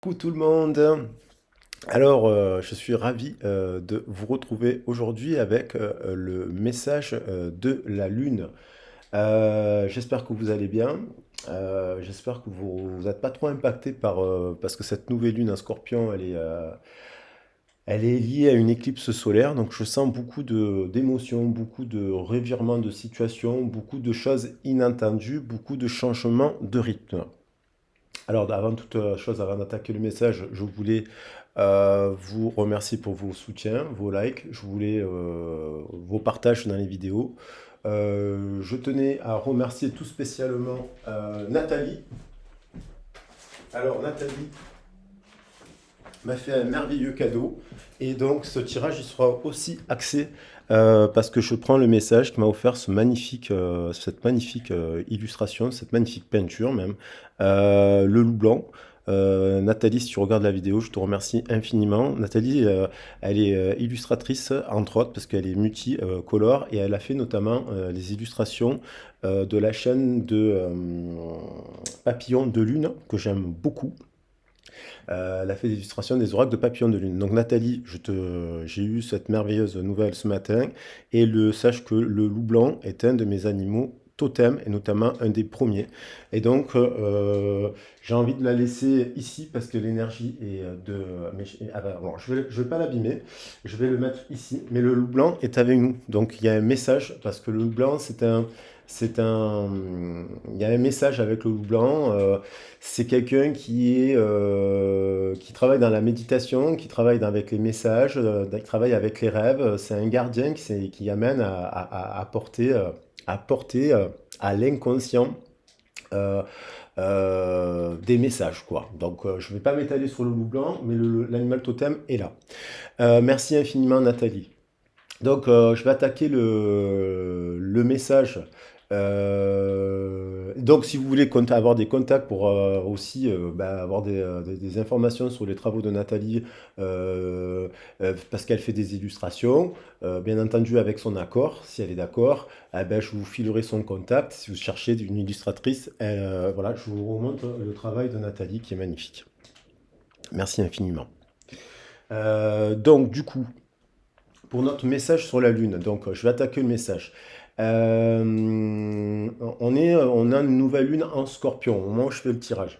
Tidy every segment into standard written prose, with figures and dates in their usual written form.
Coucou tout le monde. Alors, je suis ravi de vous retrouver aujourd'hui avec le message de la Lune. J'espère que vous allez bien. J'espère que vous n'êtes pas trop impacté parce que cette nouvelle Lune en Scorpion, elle est liée à une éclipse solaire. Donc, je sens beaucoup d'émotions, beaucoup de revirements de situation, beaucoup de choses inattendues, beaucoup de changements de rythme. Alors, avant toute chose, avant d'attaquer le message, je voulais vous remercier pour vos soutiens, vos likes, je voulais vos partages dans les vidéos. Je tenais à remercier tout spécialement Nathalie. Alors, Nathalie m'a fait un merveilleux cadeau. Et donc, ce tirage, il sera aussi axé parce que je prends le message qui m'a offert cette magnifique illustration, cette magnifique peinture même, le loup blanc. Nathalie, si tu regardes la vidéo, je te remercie infiniment. Nathalie, elle est illustratrice, entre autres, parce qu'elle est multicolore et elle a fait notamment les illustrations de la chaîne de Papillon de Lune, que j'aime beaucoup. Elle a fait des illustrations des oracles de Papillon de Lune. Donc Nathalie, j'ai eu cette merveilleuse nouvelle ce matin et sache que le loup blanc est un de mes animaux totem et notamment un des premiers. Et donc j'ai envie de la laisser ici parce que l'énergie est de... bon, je vais pas l'abîmer, je vais le mettre ici. Mais le loup blanc est avec nous. Donc il y a un message parce que le loup blanc il y a un message avec le loup blanc. C'est quelqu'un qui travaille dans la méditation, qui travaille avec les messages, qui travaille avec les rêves. C'est un gardien qui amène à porter à l'inconscient euh, des messages, quoi. Donc, je ne vais pas m'étaler sur le loup blanc, mais l'animal totem est là. Merci infiniment, Nathalie. Donc, je vais attaquer le message. Donc, si vous voulez avoir des contacts pour aussi avoir des informations sur les travaux de Nathalie, parce qu'elle fait des illustrations, bien entendu avec son accord, si elle est d'accord, je vous filerai son contact. Si vous cherchez une illustratrice, voilà, je vous remonte le travail de Nathalie qui est magnifique. Merci infiniment. Donc, du coup, pour notre message sur la Lune. Donc, je vais attaquer le message. On a une nouvelle Lune en Scorpion au moment où je fais le tirage.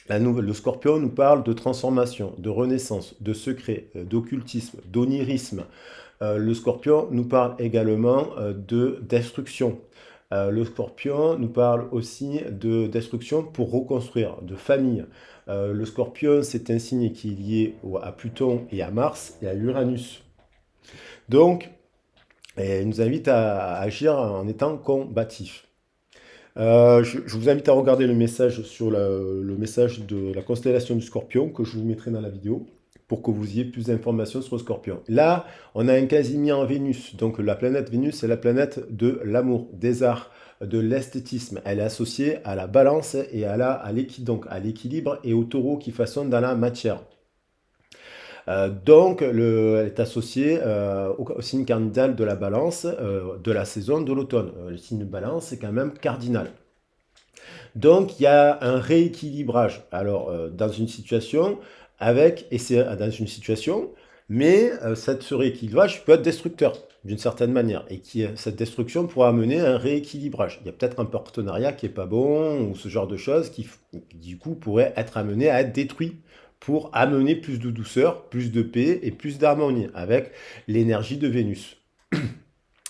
Le Scorpion nous parle de transformation, de renaissance, de secret, d'occultisme, d'onirisme. Le Scorpion nous parle également de destruction. Le Scorpion nous parle aussi de destruction pour reconstruire, de famille. Le Scorpion, c'est un signe qui est lié à Pluton et à Mars et à Uranus. Donc, il nous invite à agir en étant combatif. Je vous invite à regarder le message sur le message de la constellation du Scorpion que je vous mettrai dans la vidéo pour que vous ayez plus d'informations sur le Scorpion. Là, on a un Casimir en Vénus. Donc la planète Vénus, c'est la planète de l'amour, des arts, de l'esthétisme. Elle est associée à la balance et à l'équilibre et au taureau qui façonne dans la matière. Donc, elle est associée au signe cardinal de la balance de la saison de l'automne. Le signe balance, c'est quand même cardinal. Donc, il y a un rééquilibrage. Alors, dans une situation, et c'est dans une situation, mais ce rééquilibrage peut être destructeur d'une certaine manière. Et cette destruction pourra amener à un rééquilibrage. Il y a peut-être un partenariat qui n'est pas bon, ou ce genre de choses qui, du coup, pourrait être amené à être détruit pour amener plus de douceur, plus de paix et plus d'harmonie avec l'énergie de Vénus.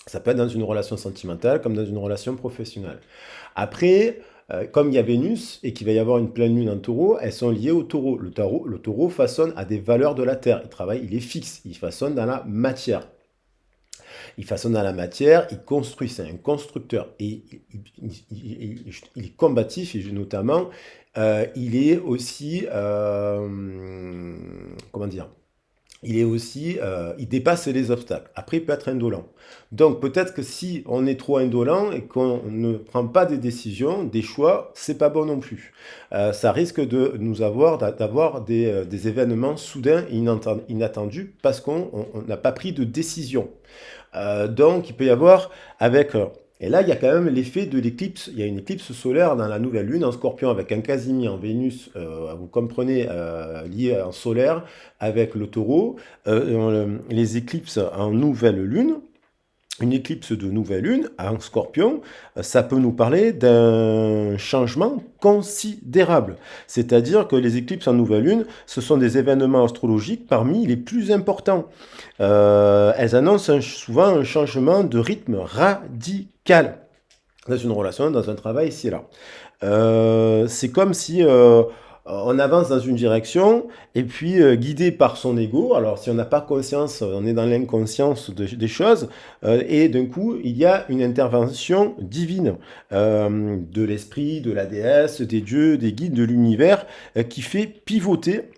Ça peut être dans une relation sentimentale comme dans une relation professionnelle. Après, comme il y a Vénus et qu'il va y avoir une pleine lune en taureau, elles sont liées au taureau. Le taureau façonne à des valeurs de la terre. Il est fixe, il façonne dans la matière. Il façonne dans la matière, il construit, c'est un constructeur. Et il est combatif, et notamment, il est aussi, comment dire, il dépasse les obstacles. Après, il peut être indolent. Donc, peut-être que si on est trop indolent et qu'on ne prend pas des décisions, des choix, c'est pas bon non plus. Ça risque d'avoir des événements soudains et inattendus parce qu'on n'a pas pris de décision. Donc, il peut y avoir Et là, il y a quand même l'effet de l'éclipse. Il y a une éclipse solaire dans la nouvelle lune en Scorpion avec un Casimir en Vénus, vous comprenez, lié en solaire avec le taureau. Les éclipses en nouvelle lune. Une éclipse de nouvelle lune en Scorpion, ça peut nous parler d'un changement considérable. C'est-à-dire que les éclipses en nouvelle lune, ce sont des événements astrologiques parmi les plus importants. Elles annoncent souvent un changement de rythme radical dans une relation, dans un travail, ici et là. C'est comme si on avance dans une direction et puis guidé par son ego. Alors si on n'a pas conscience, on est dans l'inconscience des choses et d'un coup il y a une intervention divine de l'esprit, de la déesse, des dieux, des guides de l'univers qui fait pivoter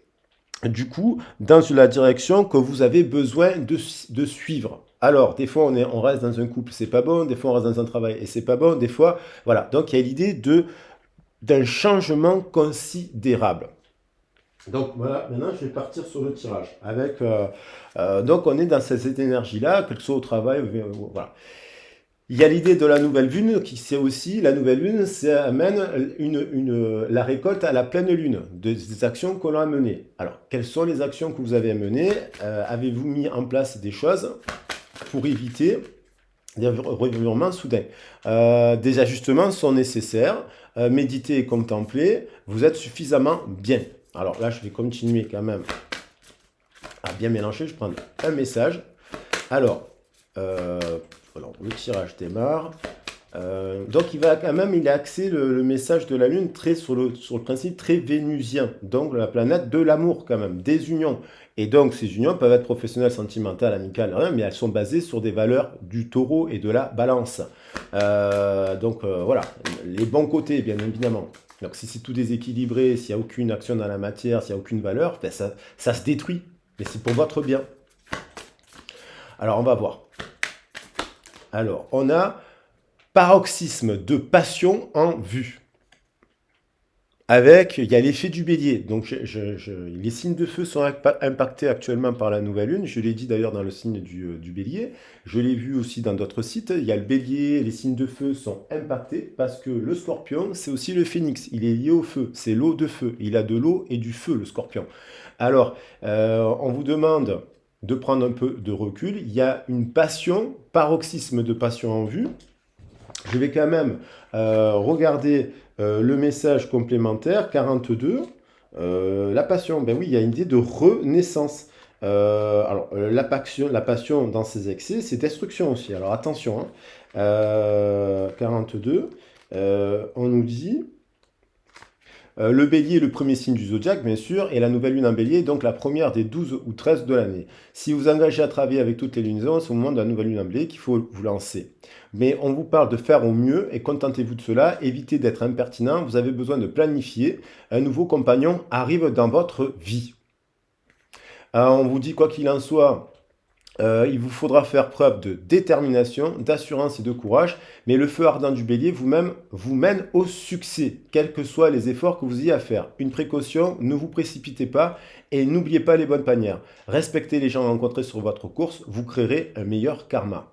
du coup dans la direction que vous avez besoin de suivre. Alors, des fois, on reste dans un couple, c'est pas bon. Des fois, on reste dans un travail et c'est pas bon. Des fois, voilà. Donc, il y a l'idée d'un changement considérable. Donc voilà, maintenant je vais partir sur le tirage. Donc on est dans cette énergie-là, que ce soit au travail, voilà. Il y a l'idée de la nouvelle lune, qui c'est aussi, la nouvelle lune, ça amène la récolte à la pleine lune, des actions que l'on a menées. Alors, quelles sont les actions que vous avez menées? Avez-vous mis en place des choses pour éviter des revirements soudains? Des ajustements sont nécessaires. Méditer et contempler, vous êtes suffisamment bien. Alors là, je vais continuer quand même à bien mélanger. Je prends un message. Alors, le tirage démarre. Donc il a axé le message de la Lune sur le principe très vénusien. Donc la planète de l'amour quand même, des unions. Et donc ces unions peuvent être professionnelles, sentimentales, amicales, rien, mais elles sont basées sur des valeurs du taureau et de la balance. Voilà, les bons côtés bien évidemment. Donc si c'est tout déséquilibré, s'il n'y a aucune action dans la matière, s'il n'y a aucune valeur, ben ça se détruit. Mais c'est pour votre bien. Alors on va voir. Alors on a paroxysme de passion en vue. Il y a l'effet du bélier. Donc, les signes de feu sont impactés actuellement par la nouvelle lune. Je l'ai dit d'ailleurs dans le signe du bélier. Je l'ai vu aussi dans d'autres sites. Il y a le bélier, les signes de feu sont impactés parce que le scorpion, c'est aussi le phénix. Il est lié au feu. C'est l'eau de feu. Il a de l'eau et du feu, le scorpion. Alors, on vous demande de prendre un peu de recul. Il y a une passion, paroxysme de passion en vue. Je vais quand même regarder le message complémentaire, 42. La passion, ben oui, il y a une idée de renaissance. La passion dans ses excès, c'est destruction aussi. Alors attention, hein. 42, on nous dit... le bélier est le premier signe du zodiaque, bien sûr, et la nouvelle lune en bélier est donc la première des 12 ou 13 de l'année. Si vous engagez à travailler avec toutes les lunaisons, c'est au moment de la nouvelle lune en bélier qu'il faut vous lancer. Mais on vous parle de faire au mieux et contentez-vous de cela, évitez d'être impertinent, vous avez besoin de planifier. Un nouveau compagnon arrive dans votre vie. On vous dit quoi qu'il en soit, il vous faudra faire preuve de détermination, d'assurance et de courage, mais le feu ardent du bélier vous-même vous mène au succès, quels que soient les efforts que vous ayez à faire. Une précaution, ne vous précipitez pas et n'oubliez pas les bonnes manières. Respectez les gens rencontrés sur votre course, vous créerez un meilleur karma.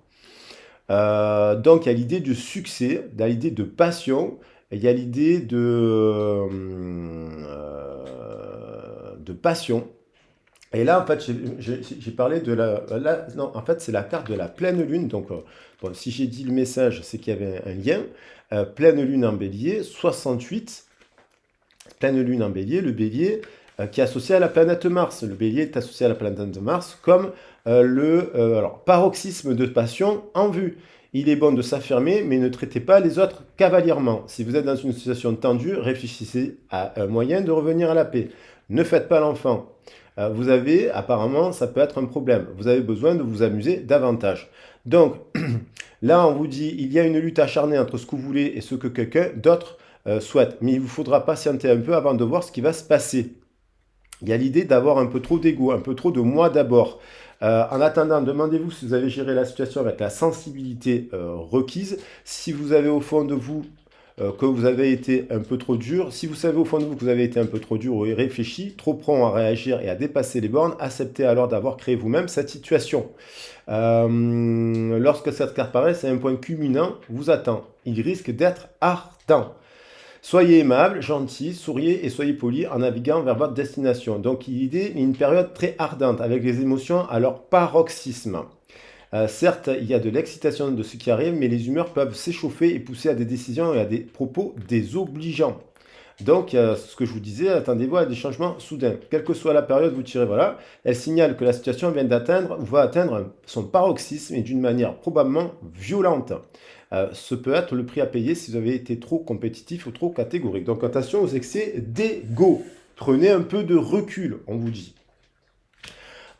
Donc il y a l'idée de succès, il y a l'idée de passion, il y a l'idée de passion. Et là, en fait, j'ai parlé de non, en fait, c'est la carte de la pleine lune. Donc, bon, si j'ai dit le message, c'est qu'il y avait un lien. Pleine lune en bélier, 68. Pleine lune en bélier, le bélier qui est associé à la planète Mars. Le bélier est associé à la planète Mars comme paroxysme de passion en vue. Il est bon de s'affirmer, mais ne traitez pas les autres cavalièrement. Si vous êtes dans une situation tendue, réfléchissez à un moyen de revenir à la paix. Ne faites pas l'enfant. Vous avez, apparemment, ça peut être un problème. Vous avez besoin de vous amuser davantage. Donc, là, on vous dit, il y a une lutte acharnée entre ce que vous voulez et ce que quelqu'un d'autre souhaite. Mais il vous faudra patienter un peu avant de voir ce qui va se passer. Il y a l'idée d'avoir un peu trop d'ego, un peu trop de moi d'abord. En attendant, demandez-vous si vous avez géré la situation avec la sensibilité requise. Si vous avez au fond de vous que vous avez été un peu trop dur. Si vous savez au fond de vous que vous avez été un peu trop dur ou irréfléchi, trop prompt à réagir et à dépasser les bornes, acceptez alors d'avoir créé vous-même cette situation. Lorsque cette carte paraît, c'est un point culminant vous attend. Il risque d'être ardent. Soyez aimable, gentil, souriez et soyez poli en naviguant vers votre destination. Donc l'idée est une période très ardente avec les émotions à leur paroxysme. Certes, il y a de l'excitation de ce qui arrive, mais les humeurs peuvent s'échauffer et pousser à des décisions et à des propos désobligeants. Donc, ce que je vous disais, attendez-vous à des changements soudains. Quelle que soit la période, vous tirez, voilà. Elle signale que la situation vient d'atteindre ou va atteindre son paroxysme et d'une manière probablement violente. Ce peut être le prix à payer si vous avez été trop compétitif ou trop catégorique. Donc, attention aux excès d'ego. Prenez un peu de recul, on vous dit.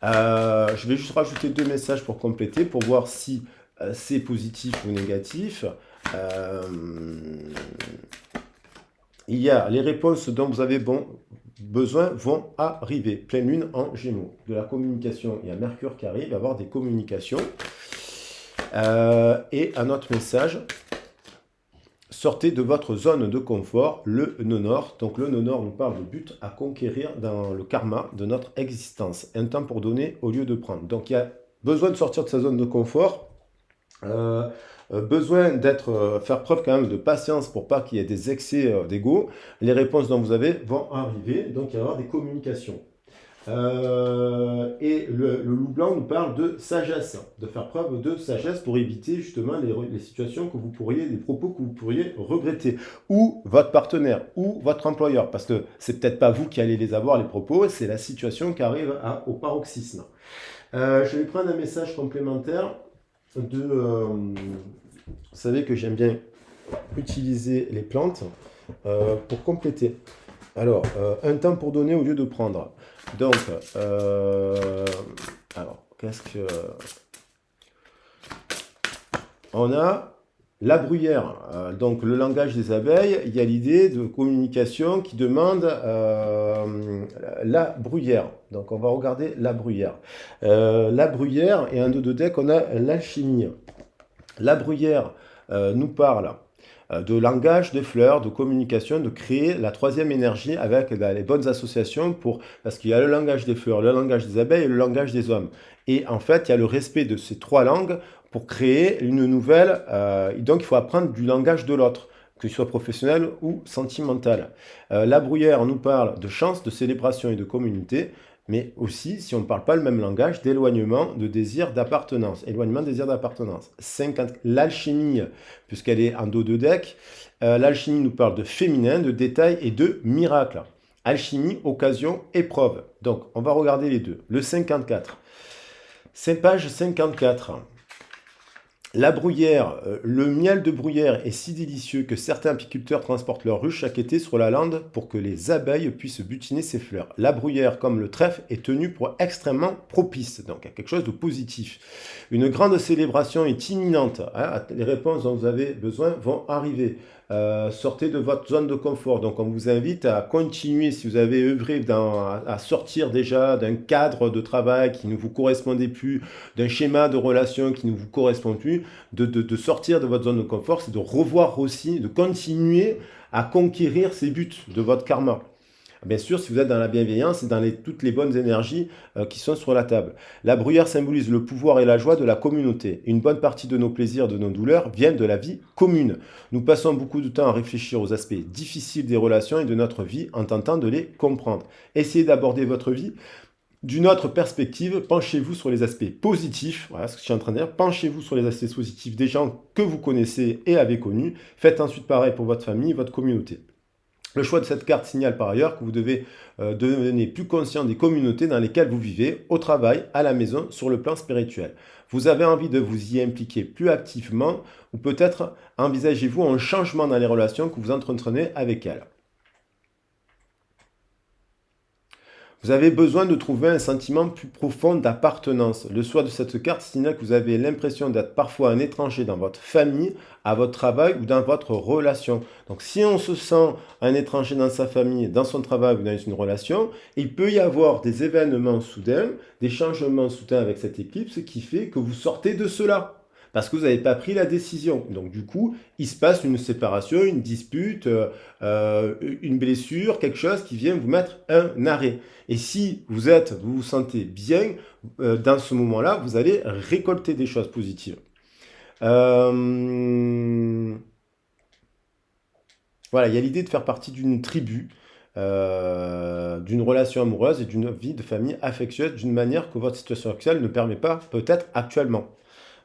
Je vais juste rajouter 2 messages pour compléter, pour voir si c'est positif ou négatif. Il y a les réponses dont vous avez besoin vont arriver. Pleine lune en Gémeaux. De la communication, il y a Mercure qui arrive, il va y avoir des communications. Et un autre message. Sortez de votre zone de confort, le nœud nord. Donc le nœud nord nous parle de but à conquérir dans le karma de notre existence. Un temps pour donner au lieu de prendre. Donc il y a besoin de sortir de sa zone de confort. Besoin faire preuve quand même de patience pour pas qu'il y ait des excès d'ego. Les réponses dont vous avez vont arriver. Donc il va y avoir des communications. Et le loup blanc nous parle de sagesse, de faire preuve de sagesse pour éviter justement les situations que vous pourriez, les propos que vous pourriez regretter, ou votre partenaire, ou votre employeur, parce que c'est peut-être pas vous qui allez les avoir, les propos, c'est la situation qui arrive au paroxysme. Je vais prendre un message complémentaire vous savez que j'aime bien utiliser les plantes pour compléter. Alors, un temps pour donner au lieu de prendre. Donc, alors, qu'est-ce que... On a la bruyère, donc le langage des abeilles. Il y a l'idée de communication qui demande la bruyère. Donc, on va regarder la bruyère. La bruyère, et un de deck, on a l'alchimie. La bruyère nous parle de langage, de fleurs, de communication, de créer la troisième énergie avec les bonnes associations parce qu'il y a le langage des fleurs, le langage des abeilles et le langage des hommes. Et en fait, il y a le respect de ces 3 langues pour créer une nouvelle. Donc, il faut apprendre du langage de l'autre, que ce soit professionnel ou sentimental. La bruyère nous parle de chance, de célébration et de communauté. Mais aussi, si on ne parle pas le même langage, d'éloignement, de désir d'appartenance. Éloignement, désir d'appartenance. L'alchimie, puisqu'elle est en dos de deck, l'alchimie nous parle de féminin, de détail et de miracle. Alchimie, occasion, épreuve. Donc, on va regarder les deux. Le 54. C'est page 54. La bruyère, le miel de bruyère est si délicieux que certains apiculteurs transportent leurs ruches chaque été sur la lande pour que les abeilles puissent butiner ces fleurs. La bruyère, comme le trèfle, est tenue pour extrêmement propice, donc il y a quelque chose de positif. Une grande célébration est imminente. Les réponses dont vous avez besoin vont arriver. Sortez de votre zone de confort. Donc on vous invite à continuer, si vous avez œuvré à sortir déjà d'un cadre de travail qui ne vous correspondait plus, d'un schéma de relation qui ne vous correspond plus, de sortir de votre zone de confort, c'est de revoir aussi, de continuer à conquérir ces buts de votre karma. Bien sûr, si vous êtes dans la bienveillance et dans toutes les bonnes énergies qui sont sur la table. La bruyère symbolise le pouvoir et la joie de la communauté. Une bonne partie de nos plaisirs, de nos douleurs viennent de la vie commune. Nous passons beaucoup de temps à réfléchir aux aspects difficiles des relations et de notre vie en tentant de les comprendre. Essayez d'aborder votre vie d'une autre perspective. Penchez-vous sur les aspects positifs. Voilà ce que je suis en train de dire. Penchez-vous sur les aspects positifs des gens que vous connaissez et avez connus. Faites ensuite pareil pour votre famille, votre communauté. Le choix de cette carte signale par ailleurs que vous devez devenir plus conscient des communautés dans lesquelles vous vivez, au travail, à la maison, sur le plan spirituel. Vous avez envie de vous y impliquer plus activement ou peut-être envisagez-vous un changement dans les relations que vous entretenez avec elles. Vous avez besoin de trouver un sentiment plus profond d'appartenance. Le choix de cette carte signale que vous avez l'impression d'être parfois un étranger dans votre famille, à votre travail ou dans votre relation. Donc si on se sent un étranger dans sa famille, dans son travail ou dans une relation, il peut y avoir des événements soudains, des changements soudains avec cette équipe, ce qui fait que vous sortez de cela. parce que vous n'avez pas pris la décision. Donc du coup, il se passe une séparation, une dispute, une blessure, quelque chose qui vient vous mettre un arrêt. Et si vous vous sentez bien, dans ce moment-là, vous allez récolter des choses positives. Euh, voilà, il y a l'idée de faire partie d'une tribu, d'une relation amoureuse et d'une vie de famille affectueuse d'une manière que votre situation actuelle ne permet pas, peut-être actuellement.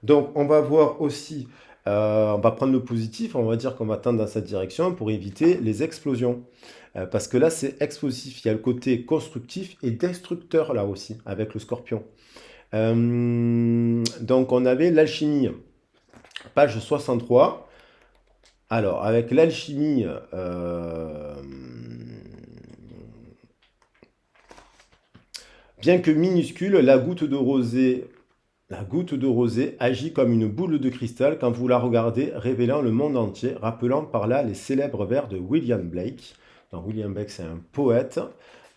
Donc, on va voir aussi, on va prendre le positif, on va dire qu'on va tendre dans cette direction pour éviter les explosions. Parce que là, c'est explosif. Il y a le côté constructif et destructeur là aussi, avec le scorpion. Donc, on avait l'alchimie, page 63. Alors, avec l'alchimie, bien que minuscule, la goutte de rosée agit comme une boule de cristal quand vous la regardez, révélant le monde entier, rappelant par là les célèbres vers de William Blake. Donc, William Blake, c'est un poète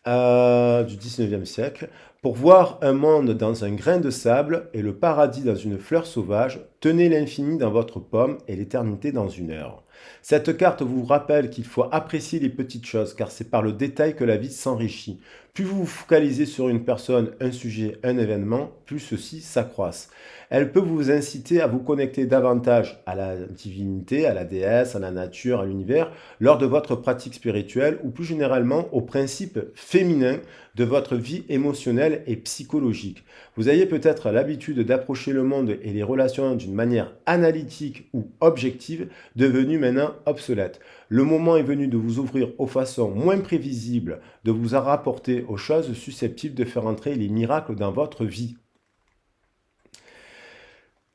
du 19e siècle. Pour voir un monde dans un grain de sable et le paradis dans une fleur sauvage, tenez l'infini dans votre paume et l'éternité dans une heure. Cette carte vous rappelle qu'il faut apprécier les petites choses, car c'est par le détail que la vie s'enrichit. Plus vous vous focalisez sur une personne, un sujet, un événement, plus ceux-ci s'accroissent. Elle peut vous inciter à vous connecter davantage à la divinité, à la déesse, à la nature, à l'univers, lors de votre pratique spirituelle ou plus généralement aux principes féminins de votre vie émotionnelle et psychologique. Vous avez peut-être l'habitude d'approcher le monde et les relations d'une manière analytique ou objective, devenue maintenant obsolète. Le moment est venu de vous ouvrir aux façons moins prévisibles, de vous rapporter aux choses susceptibles de faire entrer les miracles dans votre vie.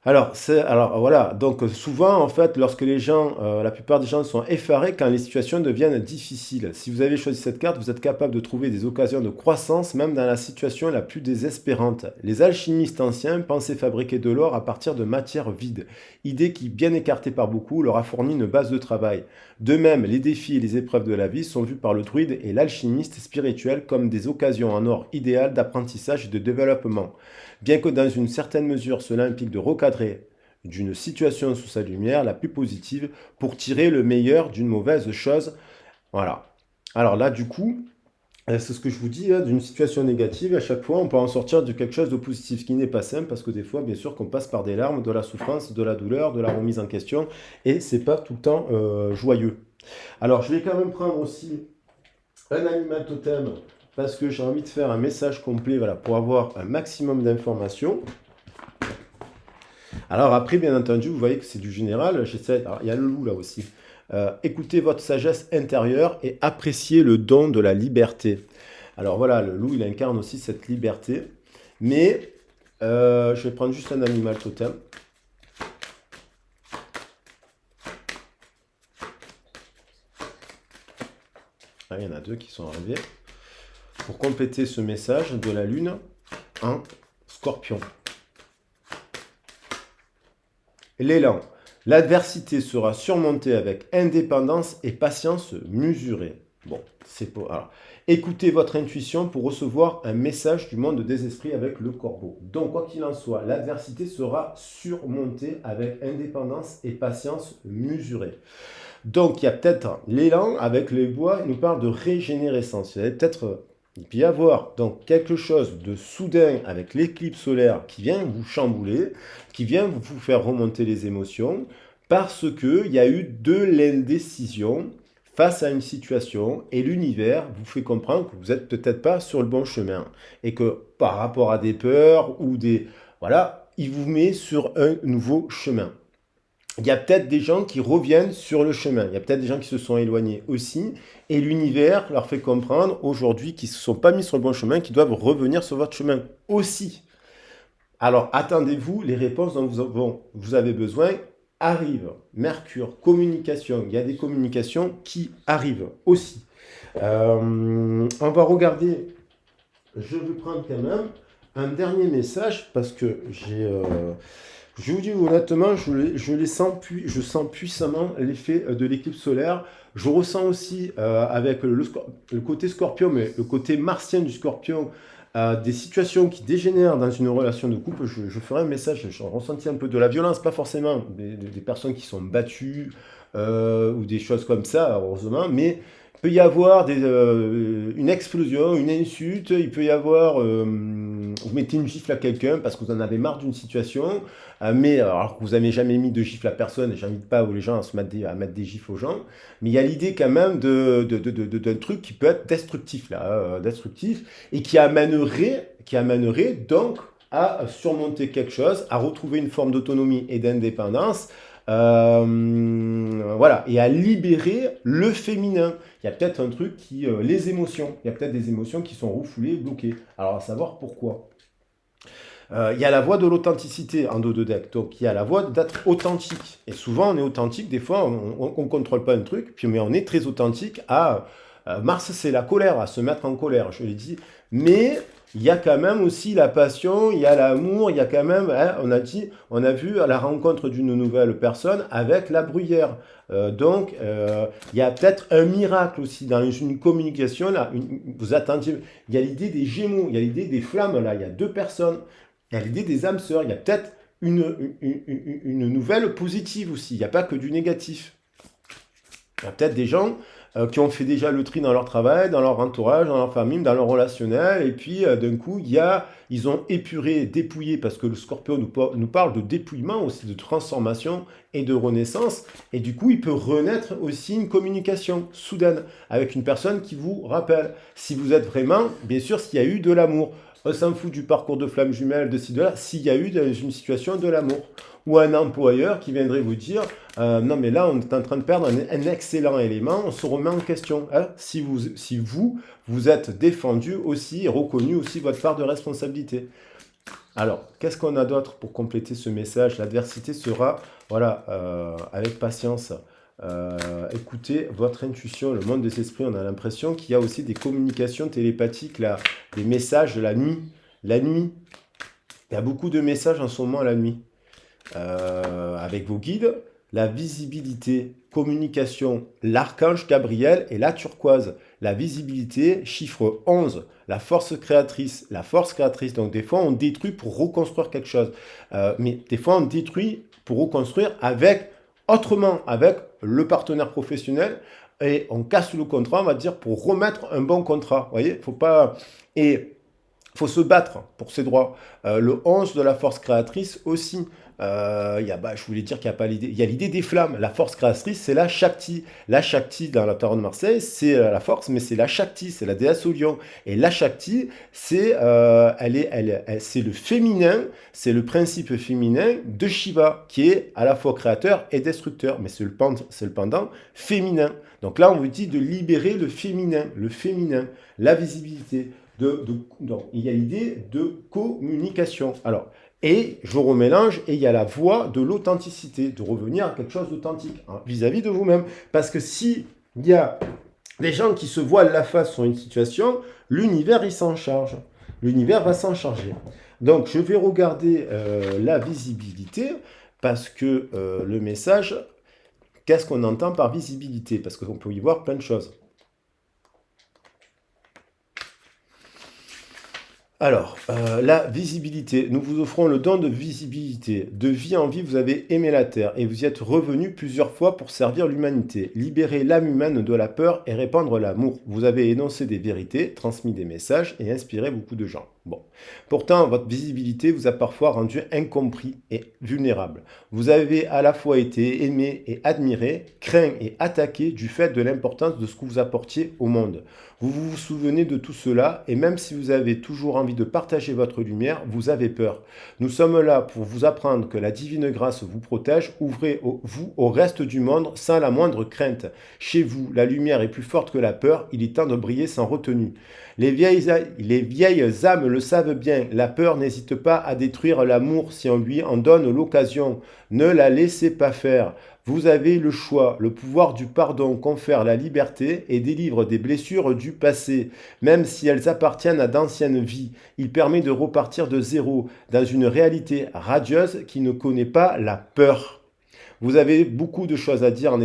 Alors voilà, donc souvent en fait, lorsque les gens, la plupart des gens sont effarés quand les situations deviennent difficiles. Si vous avez choisi cette carte, vous êtes capable de trouver des occasions de croissance même dans la situation la plus désespérante. Les alchimistes anciens pensaient fabriquer de l'or à partir de matières vides, idée qui, bien écartée par beaucoup, leur a fourni une base de travail. De même, les défis et les épreuves de la vie sont vus par le druide et l'alchimiste spirituel comme des occasions en or idéales d'apprentissage et de développement. Bien que dans une certaine mesure cela implique de recadrer d'une situation sous sa lumière la plus positive pour tirer le meilleur d'une mauvaise chose. Voilà. Alors là, du coup, c'est ce que je vous dis, hein, d'une situation négative, à chaque fois, on peut en sortir de quelque chose de positif, ce qui n'est pas simple, parce que des fois, bien sûr, qu'on passe par des larmes, de la souffrance, de la douleur, de la remise en question, et c'est pas tout le temps joyeux. Alors, je vais quand même prendre aussi un animal totem, parce que j'ai envie de faire un message complet, voilà, pour avoir un maximum d'informations. Alors après, bien entendu, vous voyez que c'est du général. Alors, il y a le loup là aussi. Écoutez votre sagesse intérieure et appréciez le don de la liberté. Alors voilà, le loup, il incarne aussi cette liberté. Mais je vais prendre juste un animal totem. Ah, il y en a deux qui sont arrivés. Pour compléter ce message de la lune, un scorpion. L'élan. L'adversité sera surmontée avec indépendance et patience mesurée. Bon, c'est pas. Alors, écoutez votre intuition pour recevoir un message du monde des esprits avec le corbeau. Donc, quoi qu'il en soit, l'adversité sera surmontée avec indépendance et patience mesurée. Donc, il y a peut-être l'élan avec les bois, il nous parle de régénérescence. Il peut y avoir donc quelque chose de soudain avec l'éclipse solaire qui vient vous chambouler, qui vient vous faire remonter les émotions, parce qu'il y a eu de l'indécision face à une situation et l'univers vous fait comprendre que vous n'êtes peut-être pas sur le bon chemin et que par rapport à des peurs ou des... Voilà, il vous met sur un nouveau chemin. Il y a peut-être des gens qui reviennent sur le chemin. Il y a peut-être des gens qui se sont éloignés aussi. Et l'univers leur fait comprendre aujourd'hui qu'ils ne se sont pas mis sur le bon chemin, qu'ils doivent revenir sur votre chemin aussi. Alors attendez-vous, les réponses dont vous avez besoin arrivent. Mercure, communication. Il y a des communications qui arrivent aussi. On va regarder. Je vais prendre quand même un dernier message parce que j'ai... je vous dis honnêtement, je sens puissamment l'effet de l'éclipse solaire. Je ressens aussi avec le côté scorpion, mais le côté martien du scorpion, des situations qui dégénèrent dans une relation de couple, je ferai un message, j'ai ressenti un peu de la violence, pas forcément des personnes qui sont battues ou des choses comme ça, heureusement, mais il peut y avoir une explosion, une insulte, il peut y avoir, vous mettez une gifle à quelqu'un parce que vous en avez marre d'une situation, mais alors que vous n'avez jamais mis de gifle à personne, et j'invite pas les gens à mettre des gifles aux gens, mais il y a l'idée quand même d'un truc qui peut être destructif, là, destructif, et qui amènerait donc à surmonter quelque chose, à retrouver une forme d'autonomie et d'indépendance, voilà, et à libérer le féminin. Il y a peut-être un truc les émotions, il y a peut-être des émotions qui sont refoulées, bloquées. Alors à savoir pourquoi. Il y a la voie de l'authenticité en dos de deck, donc il y a la voie d'être authentique. Et souvent on est authentique, des fois on ne contrôle pas un truc, mais on est très authentique à... Mars c'est la colère, à se mettre en colère, je l'ai dit, mais il y a quand même aussi la passion, il y a l'amour, il y a quand même, hein, on a vu à la rencontre d'une nouvelle personne avec la bruyère. Il y a peut-être un miracle aussi dans une communication, là, vous attendiez, il y a l'idée des Gémeaux, il y a l'idée des flammes, là, il y a deux personnes. Il y a l'idée des âmes sœurs, il y a peut-être une nouvelle positive aussi, il n'y a pas que du négatif. Il y a peut-être des gens qui ont fait déjà le tri dans leur travail, dans leur entourage, dans leur famille, dans leur relationnel, et puis d'un coup, ils ont épuré, dépouillé, parce que le Scorpion nous parle de dépouillement aussi, de transformation et de renaissance, et du coup, il peut renaître aussi une communication soudaine avec une personne qui vous rappelle, si vous êtes vraiment, bien sûr, s'il y a eu de l'amour. On s'en fout du parcours de flamme jumelle, de ci, de là, s'il y a eu dans une situation de l'amour. Ou un employeur qui viendrait vous dire non mais là on est en train de perdre un excellent élément, on se remet en question. Hein, si vous êtes défendu aussi et reconnu aussi votre part de responsabilité. Alors, qu'est-ce qu'on a d'autre pour compléter ce message? L'adversité sera, voilà, avec patience. Écoutez votre intuition, le monde des esprits, on a l'impression qu'il y a aussi des communications télépathiques, là, des messages de la nuit. La nuit, il y a beaucoup de messages en ce moment à la nuit. Avec vos guides, la visibilité, communication, l'archange Gabriel et la turquoise. La visibilité, chiffre 11, la force créatrice. La force créatrice, donc des fois on détruit pour reconstruire quelque chose. Mais des fois on détruit pour reconstruire autrement, avec le partenaire professionnel, et on casse le contrat, on va dire, pour remettre un bon contrat. Vous voyez, faut pas... Et il faut se battre pour ses droits. Le 11 de la force créatrice aussi. Je voulais dire qu'il y a pas l'idée. Il y a l'idée des flammes. La force créatrice, c'est la Shakti. La Shakti dans la Tarot de Marseille, c'est la force, mais c'est la Shakti, c'est la déesse au lion. Et la Shakti, c'est c'est le féminin, c'est le principe féminin de Shiva, qui est à la fois créateur et destructeur. Mais c'est le pendant féminin. Donc là, on vous dit de libérer le féminin, la visibilité. Donc, il y a l'idée de communication. Alors, et je remélange, et il y a la voie de l'authenticité, de revenir à quelque chose d'authentique hein, vis-à-vis de vous-même. Parce que si il y a des gens qui se voilent la face sur une situation, l'univers, il s'en charge. L'univers va s'en charger. Donc, je vais regarder la visibilité, parce que le message, qu'est-ce qu'on entend par visibilité? Parce qu'on peut y voir plein de choses. Alors, la visibilité. Nous vous offrons le don de visibilité. De vie en vie, vous avez aimé la Terre et vous y êtes revenu plusieurs fois pour servir l'humanité. Libérer l'âme humaine de la peur et répandre l'amour. Vous avez énoncé des vérités, transmis des messages et inspiré beaucoup de gens. Bon. Pourtant, votre visibilité vous a parfois rendu incompris et vulnérable. Vous avez à la fois été aimé et admiré, craint et attaqué du fait de l'importance de ce que vous apportiez au monde. Vous vous souvenez de tout cela et même si vous avez toujours envie de partager votre lumière, vous avez peur. Nous sommes là pour vous apprendre que la divine grâce vous protège. Ouvrez-vous au reste du monde sans la moindre crainte. Chez vous, la lumière est plus forte que la peur. Il est temps de briller sans retenue. Les vieilles âmes le savent bien. La peur n'hésite pas à détruire l'amour si on lui en donne l'occasion. Ne la laissez pas faire. Vous avez le choix. Le pouvoir du pardon confère la liberté et délivre des blessures du passé, même si elles appartiennent à d'anciennes vies. Il permet de repartir de zéro dans une réalité radieuse qui ne connaît pas la peur. Vous avez beaucoup de choses à dire en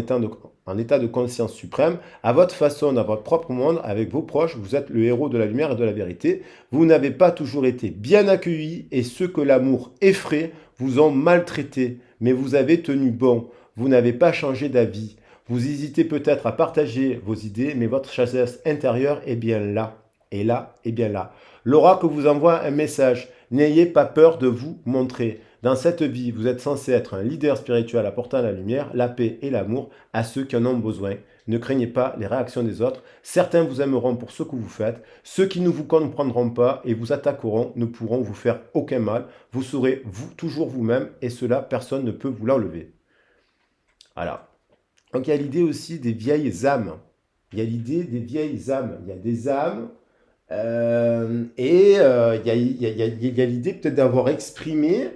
en état de conscience suprême, à votre façon, dans votre propre monde, avec vos proches, vous êtes le héros de la lumière et de la vérité. Vous n'avez pas toujours été bien accueillis et ceux que l'amour effraie vous ont maltraité, mais vous avez tenu bon. Vous n'avez pas changé d'avis. Vous hésitez peut-être à partager vos idées, mais votre sagesse intérieure est bien là. Et là, et bien là. L'oracle vous envoie un message. N'ayez pas peur de vous montrer. Dans cette vie, vous êtes censé être un leader spirituel apportant la lumière, la paix et l'amour à ceux qui en ont besoin. Ne craignez pas les réactions des autres. Certains vous aimeront pour ce que vous faites. Ceux qui ne vous comprendront pas et vous attaqueront ne pourront vous faire aucun mal. Vous serez toujours vous-même et cela, personne ne peut vous l'enlever. Voilà. Donc il y a l'idée aussi des vieilles âmes. Il y a l'idée des vieilles âmes. Il y a des âmes il y a l'idée peut-être d'avoir exprimé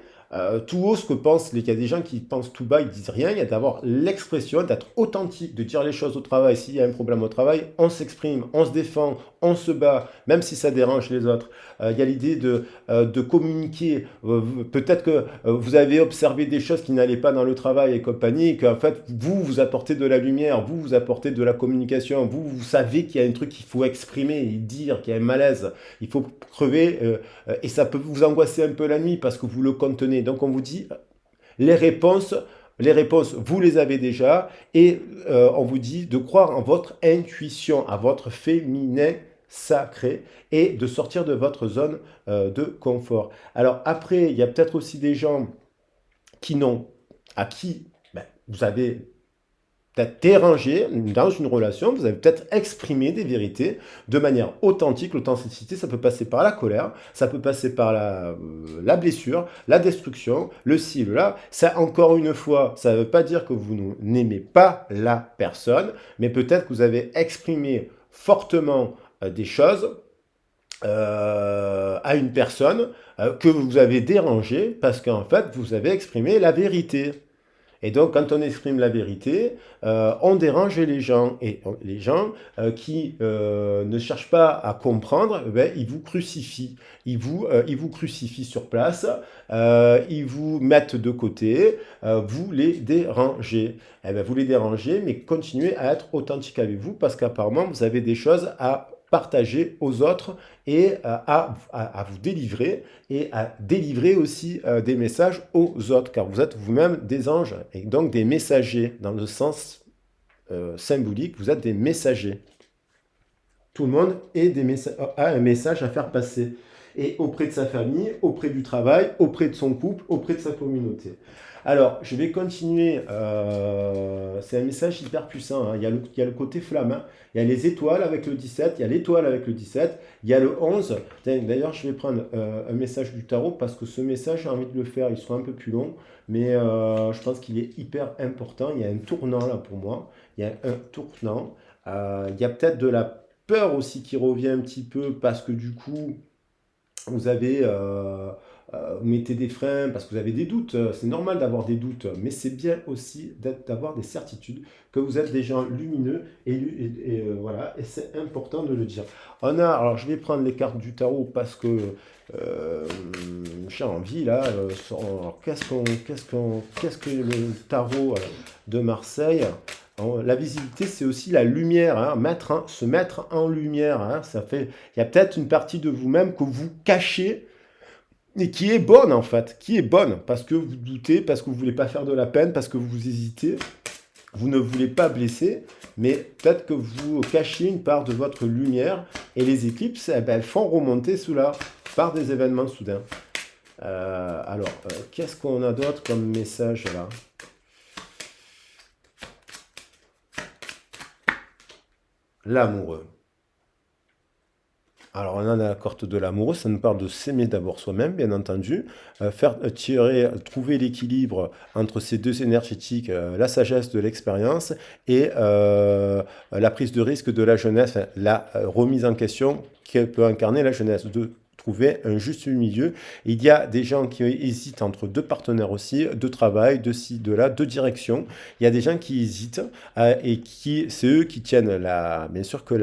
tout haut ce que pensent, il y a des gens qui pensent tout bas, ils disent rien, il y a d'avoir l'expression, d'être authentique, de dire les choses au travail. S'il y a un problème au travail, on s'exprime, on se défend, on se bat, même si ça dérange les autres. Il y a l'idée de communiquer. Peut-être que vous avez observé des choses qui n'allaient pas dans le travail et compagnie, et qu'en fait, vous apportez de la lumière, vous apportez de la communication, vous savez qu'il y a un truc qu'il faut exprimer et dire, qu'il y a un malaise, il faut crever, et ça peut vous angoisser un peu la nuit parce que vous le contenez. Donc on vous dit, les réponses, vous les avez déjà, et on vous dit de croire en votre intuition, à votre féminin sacré, et de sortir de votre zone de confort. Alors après, il y a peut-être aussi des gens à qui vous avez peut-être dérangé dans une relation, vous avez peut-être exprimé des vérités de manière authentique. L'authenticité, ça peut passer par la colère, ça peut passer par la blessure, la destruction, le ci, le là. Ça, encore une fois, ça ne veut pas dire que vous n'aimez pas la personne, mais peut-être que vous avez exprimé fortement des choses à une personne que vous avez dérangé parce qu'en fait, vous avez exprimé la vérité. Et donc, quand on exprime la vérité, on dérange les gens. Et les gens qui ne cherchent pas à comprendre, ils vous crucifient. Ils vous crucifient sur place, ils vous mettent de côté, vous les dérangez. Vous les dérangez, mais continuez à être authentique avec vous parce qu'apparemment, vous avez des choses à partager aux autres et à vous délivrer et à délivrer aussi des messages aux autres, car vous êtes vous-même des anges et donc des messagers, dans le sens symbolique, vous êtes des messagers. Tout le monde a un message à faire passer, et auprès de sa famille, auprès du travail, auprès de son couple, auprès de sa communauté. Alors, je vais continuer. C'est un message hyper puissant, hein. Il y a le côté flamme, hein. Il y a les étoiles avec le 17, il y a l'étoile avec le 17, il y a le 11. D'ailleurs, je vais prendre un message du tarot parce que ce message, j'ai envie de le faire. Il sera un peu plus long, mais je pense qu'il est hyper important. Il y a un tournant là pour moi. Il y a un tournant. Il y a peut-être de la peur aussi qui revient un petit peu parce que du coup, vous avez, vous mettez des freins parce que vous avez des doutes. C'est normal d'avoir des doutes, mais c'est bien aussi d'avoir des certitudes que vous êtes des gens lumineux voilà, et c'est important de le dire. Alors je vais prendre les cartes du tarot parce que j'ai envie là. Qu'est-ce que le tarot de Marseille? La visibilité, c'est aussi la lumière, hein, se mettre en lumière. Hein, il y a peut-être une partie de vous-même que vous cachez et qui est bonne en fait, qui est bonne parce que vous doutez, parce que vous ne voulez pas faire de la peine, parce que vous hésitez, vous ne voulez pas blesser, mais peut-être que vous cachez une part de votre lumière et les éclipses, elles font remonter cela par des événements soudains. Qu'est-ce qu'on a d'autre comme message là ? L'amoureux. Alors, on a la carte de l'amoureux, ça nous parle de s'aimer d'abord soi-même, bien entendu, trouver l'équilibre entre ces deux énergétiques, la sagesse de l'expérience et la prise de risque de la jeunesse, la remise en question qu'elle peut incarner la jeunesse, de trouver un juste milieu. Il y a des gens qui hésitent entre deux partenaires aussi, de travail, de ci, de là, de direction. Il y a des gens qui hésitent et c'est eux qui tiennent bien sûr que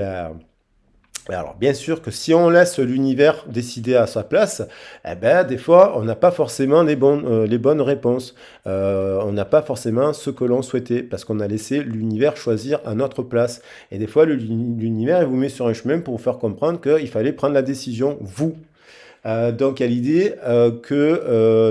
Alors, bien sûr que si on laisse l'univers décider à sa place, eh ben, des fois, on n'a pas forcément les bonnes réponses. On n'a pas forcément ce que l'on souhaitait parce qu'on a laissé l'univers choisir à notre place. Et des fois, l'univers, il vous met sur un chemin pour vous faire comprendre qu'il fallait prendre la décision, vous. Donc, il y a l'idée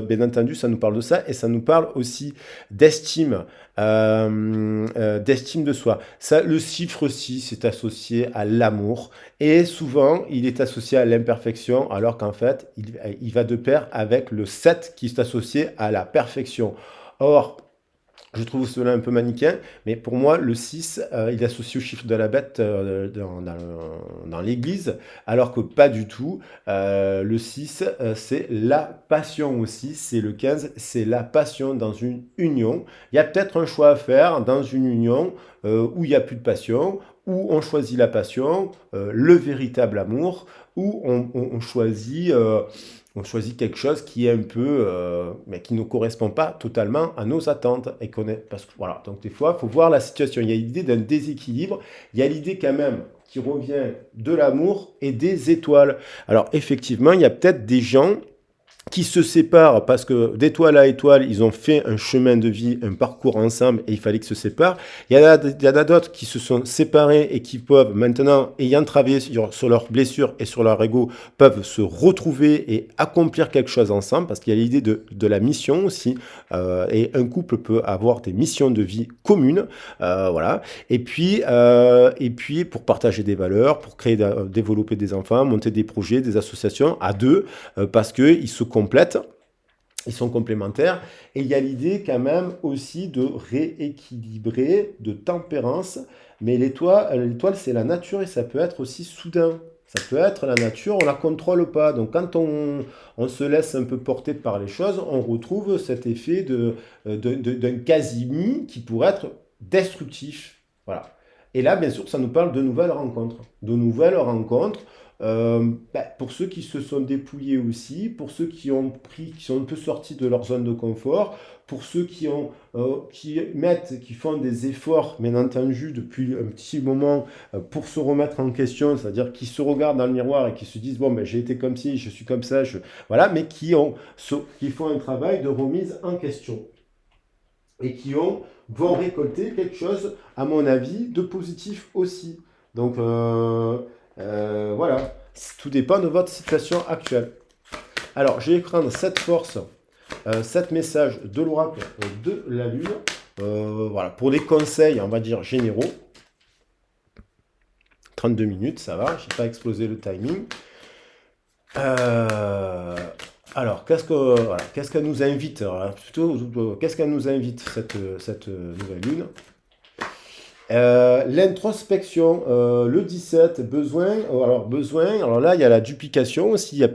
bien entendu, ça nous parle de ça et ça nous parle aussi d'estime, d'estime de soi. Ça, le chiffre 6 est associé à l'amour et souvent, il est associé à l'imperfection alors qu'en fait, il va de pair avec le 7 qui est associé à la perfection. Or, je trouve cela un peu manichéen, mais pour moi, le 6, il est associé au chiffre de la bête dans l'Église, alors que pas du tout. Le 6, c'est la passion aussi, c'est le 15, c'est la passion dans une union. Il y a peut-être un choix à faire dans une union où il n'y a plus de passion, où on choisit la passion, le véritable amour, où on choisit quelque chose qui est un peu, mais qui ne correspond pas totalement à nos attentes. Parce que voilà, donc des fois, il faut voir la situation. Il y a l'idée d'un déséquilibre, il y a l'idée quand même qui revient de l'amour et des étoiles. Alors effectivement, il y a peut-être des gens qui se séparent parce que d'étoile à étoile, ils ont fait un chemin de vie, un parcours ensemble et il fallait qu'ils se séparent. Il y en a d'autres qui se sont séparés et qui peuvent maintenant, ayant travaillé sur leurs blessures et sur leur ego, peuvent se retrouver et accomplir quelque chose ensemble parce qu'il y a l'idée de la mission aussi. Et un couple peut avoir des missions de vie communes. Voilà. Et puis, pour partager des valeurs, pour développer des enfants, monter des projets, des associations à deux, parce qu'ils se complètent, ils sont complémentaires. Et il y a l'idée quand même aussi de rééquilibrer, de tempérance. Mais l'étoile, c'est la nature et ça peut être aussi soudain. Ça peut être la nature, on ne la contrôle pas. Donc quand on se laisse un peu porter par les choses, on retrouve cet effet d'un quasi qui pourrait être destructif. Voilà. Et là, bien sûr, ça nous parle de nouvelles rencontres. De nouvelles rencontres. Pour ceux qui se sont dépouillés aussi, pour ceux qui sont un peu sortis de leur zone de confort, pour ceux qui font des efforts, bien entendu, depuis un petit moment pour se remettre en question, c'est-à-dire qui se regardent dans le miroir et qui se disent bon ben j'ai été comme ci, je suis comme ça, voilà, mais qui font un travail de remise en question et vont récolter quelque chose, à mon avis, de positif aussi. Donc voilà, tout dépend de votre situation actuelle. Alors, je vais prendre cette force, 7 messages de l'oracle de la Lune. Voilà, pour des conseils, on va dire, généraux. 32 minutes, ça va, je n'ai pas explosé le timing. Alors, qu'est-ce qu'elle nous invite? Alors, plutôt, qu'est-ce qu'elle nous invite, cette nouvelle lune? L'introspection, le 17, alors là, il y a la duplication aussi, il y a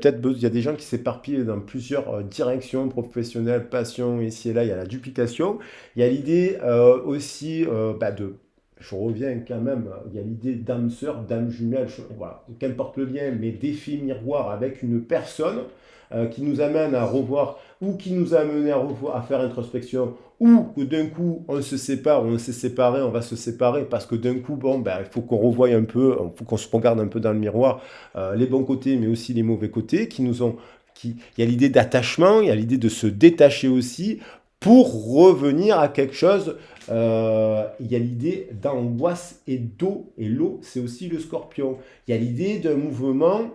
des gens qui s'éparpillent dans plusieurs directions professionnelles, passion, ici et là, il y a la duplication. Il y a l'idée aussi je reviens quand même, il y a l'idée d'âme sœur, d'âme jumelle, voilà, qu'importe le lien, mais d'effet miroir avec une personne qui nous amène à revoir, ou qui nous a amené à revoir, à faire introspection, ou que d'un coup on se sépare, on s'est séparé, on va se séparer parce que d'un coup, bon, ben, il faut qu'on revoie un peu, il faut qu'on se regarde un peu dans le miroir, les bons côtés, mais aussi les mauvais côtés, il y a l'idée d'attachement, il y a l'idée de se détacher aussi pour revenir à quelque chose. Il y a l'idée d'angoisse et d'eau, et l'eau, c'est aussi le scorpion. Il y a l'idée d'un mouvement.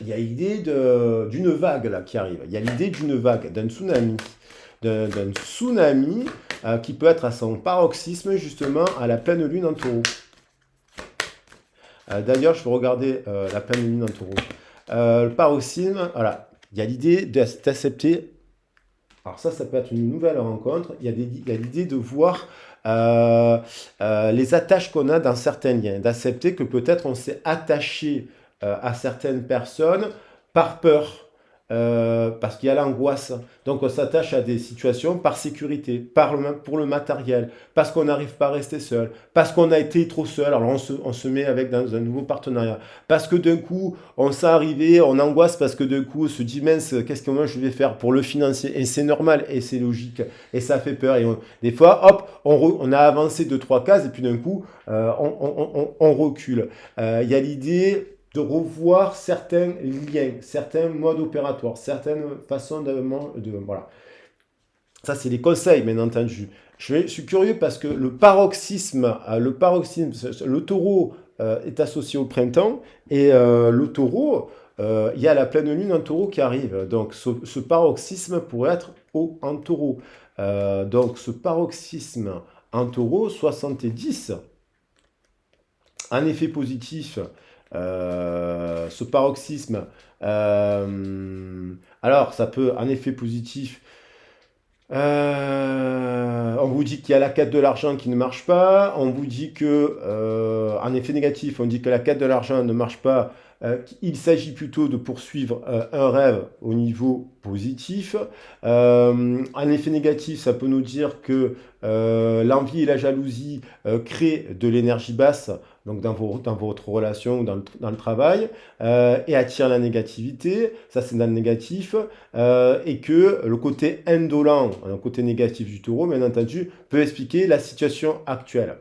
Il y a l'idée d'une vague là qui arrive. Il y a l'idée d'une vague, d'un tsunami. D'un tsunami qui peut être à son paroxysme justement à la pleine lune en taureau. D'ailleurs, je vais regarder la pleine lune en taureau. Le paroxysme, voilà. Il y a l'idée d'accepter. Alors ça peut être une nouvelle rencontre. Il y a l'idée de voir les attaches qu'on a dans certains liens. D'accepter que peut-être on s'est attaché à certaines personnes par peur. parce qu'il y a l'angoisse. Donc on s'attache à des situations par sécurité, pour le matériel, parce qu'on n'arrive pas à rester seul, parce qu'on a été trop seul, alors on se met avec dans un nouveau partenariat, parce que d'un coup on s'est arrivé, on angoisse parce que d'un coup on se dit mince, qu'est-ce que moi je vais faire pour le financier, et c'est normal, et c'est logique, et ça fait peur, des fois hop, on a avancé 2, 3 cases, et puis d'un coup on recule. Il y a l'idée de revoir certains liens, certains modes opératoires, certaines façons voilà. Ça, c'est des conseils, bien entendu. Je suis curieux parce que le taureau est associé au printemps et le taureau, il y a la pleine lune en taureau qui arrive. Donc, ce paroxysme pourrait être en taureau. Donc, ce paroxysme en taureau, 70, un effet positif, ce paroxysme, alors ça peut, un effet positif, on vous dit qu'il y a la quête de l'argent qui ne marche pas, on vous dit que, en effet négatif, on dit que la quête de l'argent ne marche pas, il s'agit plutôt de poursuivre un rêve au niveau positif. En effet négatif, ça peut nous dire que l'envie et la jalousie créent de l'énergie basse, donc dans votre relation ou dans le travail, et attirent la négativité, ça c'est dans le négatif, et que le côté indolent, le côté négatif du taureau, bien entendu, peut expliquer la situation actuelle.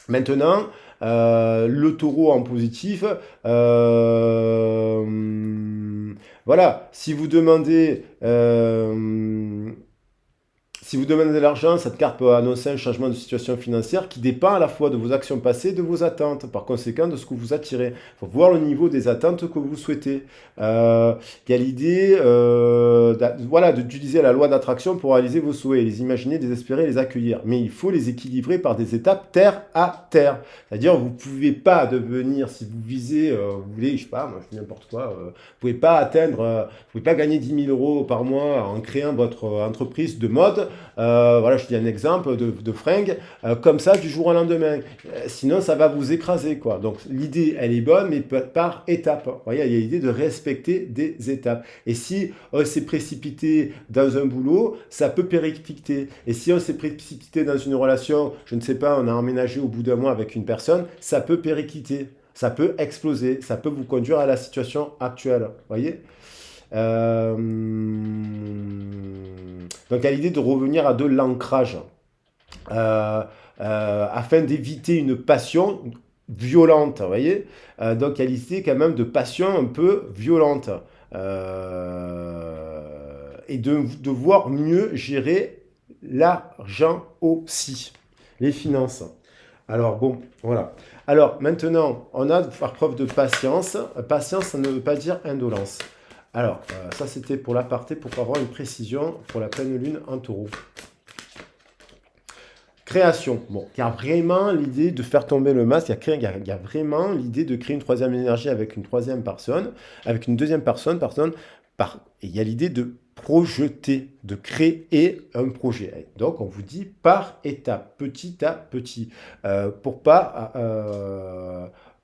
Maintenant, le taureau en positif, voilà, si vous demandez de l'argent, cette carte peut annoncer un changement de situation financière qui dépend à la fois de vos actions passées et de vos attentes, par conséquent de ce que vous attirez. Il faut voir le niveau des attentes que vous souhaitez. Il y a l'idée voilà, d'utiliser la loi d'attraction pour réaliser vos souhaits, les imaginer, les espérer, les accueillir. Mais il faut les équilibrer par des étapes terre à terre. C'est-à-dire, vous ne pouvez pas devenir, si vous visez, vous voulez, je sais pas, moi je fais n'importe quoi, vous ne pouvez pas atteindre, vous pouvez pas gagner 10 000 euros par mois en créant votre entreprise de mode. Voilà, je dis un exemple de fringues, comme ça du jour au lendemain. Sinon, ça va vous écraser, quoi. Donc, l'idée, elle est bonne, mais par étapes. Vous voyez, il y a l'idée de respecter des étapes. Et si on s'est précipité dans un boulot, ça peut péricliter. Et si on s'est précipité dans une relation, je ne sais pas, on a emménagé au bout d'un mois avec une personne, ça peut péricliter. Ça peut exploser. Ça peut vous conduire à la situation actuelle. Vous voyez? Donc, il y a l'idée de revenir à de l'ancrage afin d'éviter une passion violente, vous voyez. Donc, il y a l'idée quand même de passion un peu violente et de devoir mieux gérer l'argent aussi, les finances. Alors, bon, voilà. Alors, maintenant, on a de faire preuve de patience. Patience, ça ne veut pas dire indolence. Alors, ça c'était pour l'aparté, pour avoir une précision pour la pleine lune en taureau. Création. Bon, il y a vraiment l'idée de faire tomber le masque, il y a vraiment l'idée de créer une troisième énergie avec une troisième personne, avec une deuxième personne, et il y a l'idée de projeter, de créer un projet. Donc, on vous dit par étape, petit à petit,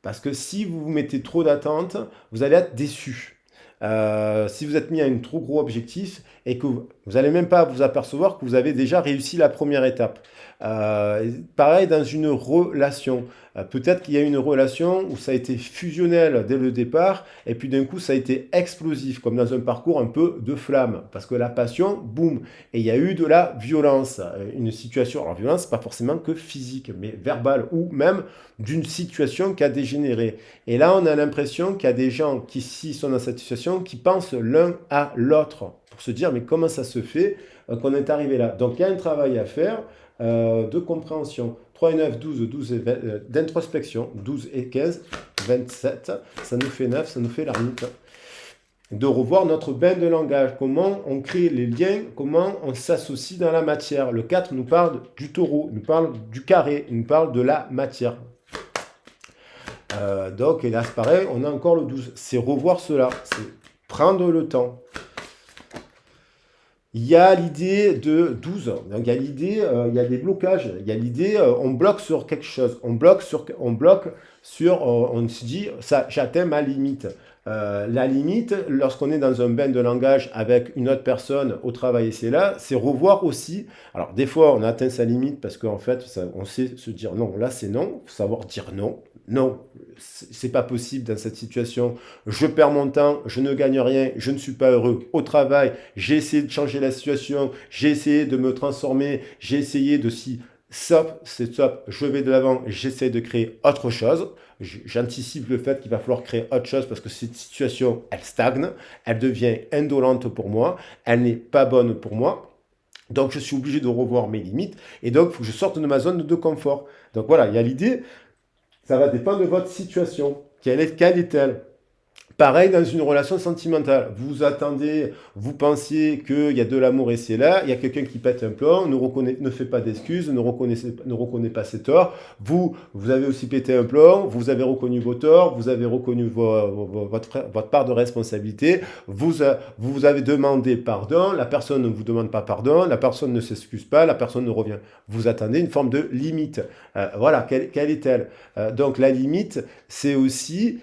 parce que si vous vous mettez trop d'attentes, vous allez être déçu. Si vous êtes mis à un trop gros objectif et que vous n'allez même pas vous apercevoir que vous avez déjà réussi la première étape. Pareil dans une relation. Peut-être qu'il y a une relation où ça a été fusionnel dès le départ et puis d'un coup ça a été explosif, comme dans un parcours un peu de flamme. Parce que la passion, boum, et il y a eu de la violence. Une situation, alors violence, pas forcément que physique, mais verbale ou même d'une situation qui a dégénéré. Et là, on a l'impression qu'il y a des gens qui, s'ils sont dans cette situation, qui pensent l'un à l'autre pour se dire, mais comment ça se fait qu'on est arrivé là? Donc, il y a un travail à faire de compréhension. 3 et 9, 12 et 20, d'introspection, 12 et 15, 27, ça nous fait 9, ça nous fait l'ermite. De revoir notre bain de langage, comment on crée les liens, comment on s'associe dans la matière. Le 4 nous parle du taureau, nous parle du carré, nous parle de la matière. Donc, et là, c'est pareil, on a encore le 12. C'est revoir cela, c'est prendre le temps. Il y a l'idée de 12. Donc, il y a l'idée, il y a des blocages. Il y a l'idée, on bloque sur quelque chose. On se dit, ça, j'atteins ma limite. La limite, lorsqu'on est dans un bain de langage avec une autre personne au travail et c'est là, c'est revoir aussi. Alors, des fois, on atteint sa limite parce qu'en fait, on sait se dire non, là c'est non, faut savoir dire non. Non, c'est pas possible dans cette situation. Je perds mon temps, je ne gagne rien, je ne suis pas heureux au travail. J'ai essayé de changer la situation, j'ai essayé de me transformer, j'ai essayé de si stop, c'est stop, je vais de l'avant, j'essaie de créer autre chose. J'anticipe le fait qu'il va falloir créer autre chose parce que cette situation, elle stagne, elle devient indolente pour moi, elle n'est pas bonne pour moi. Donc, je suis obligé de revoir mes limites et donc, il faut que je sorte de ma zone de confort. Donc, voilà, il y a l'idée, ça va dépendre de votre situation. Quelle est-elle? Pareil dans une relation sentimentale. Vous attendez, vous pensiez qu'il y a de l'amour et c'est là, il y a quelqu'un qui pète un plomb, ne fait pas d'excuses, ne reconnaît pas ses torts. Vous avez aussi pété un plomb, vous avez reconnu vos torts, vous avez reconnu votre part de responsabilité, vous avez demandé pardon, la personne ne vous demande pas pardon, la personne ne s'excuse pas, la personne ne revient. Vous attendez une forme de limite. Voilà, quelle est-elle? Donc la limite, c'est aussi...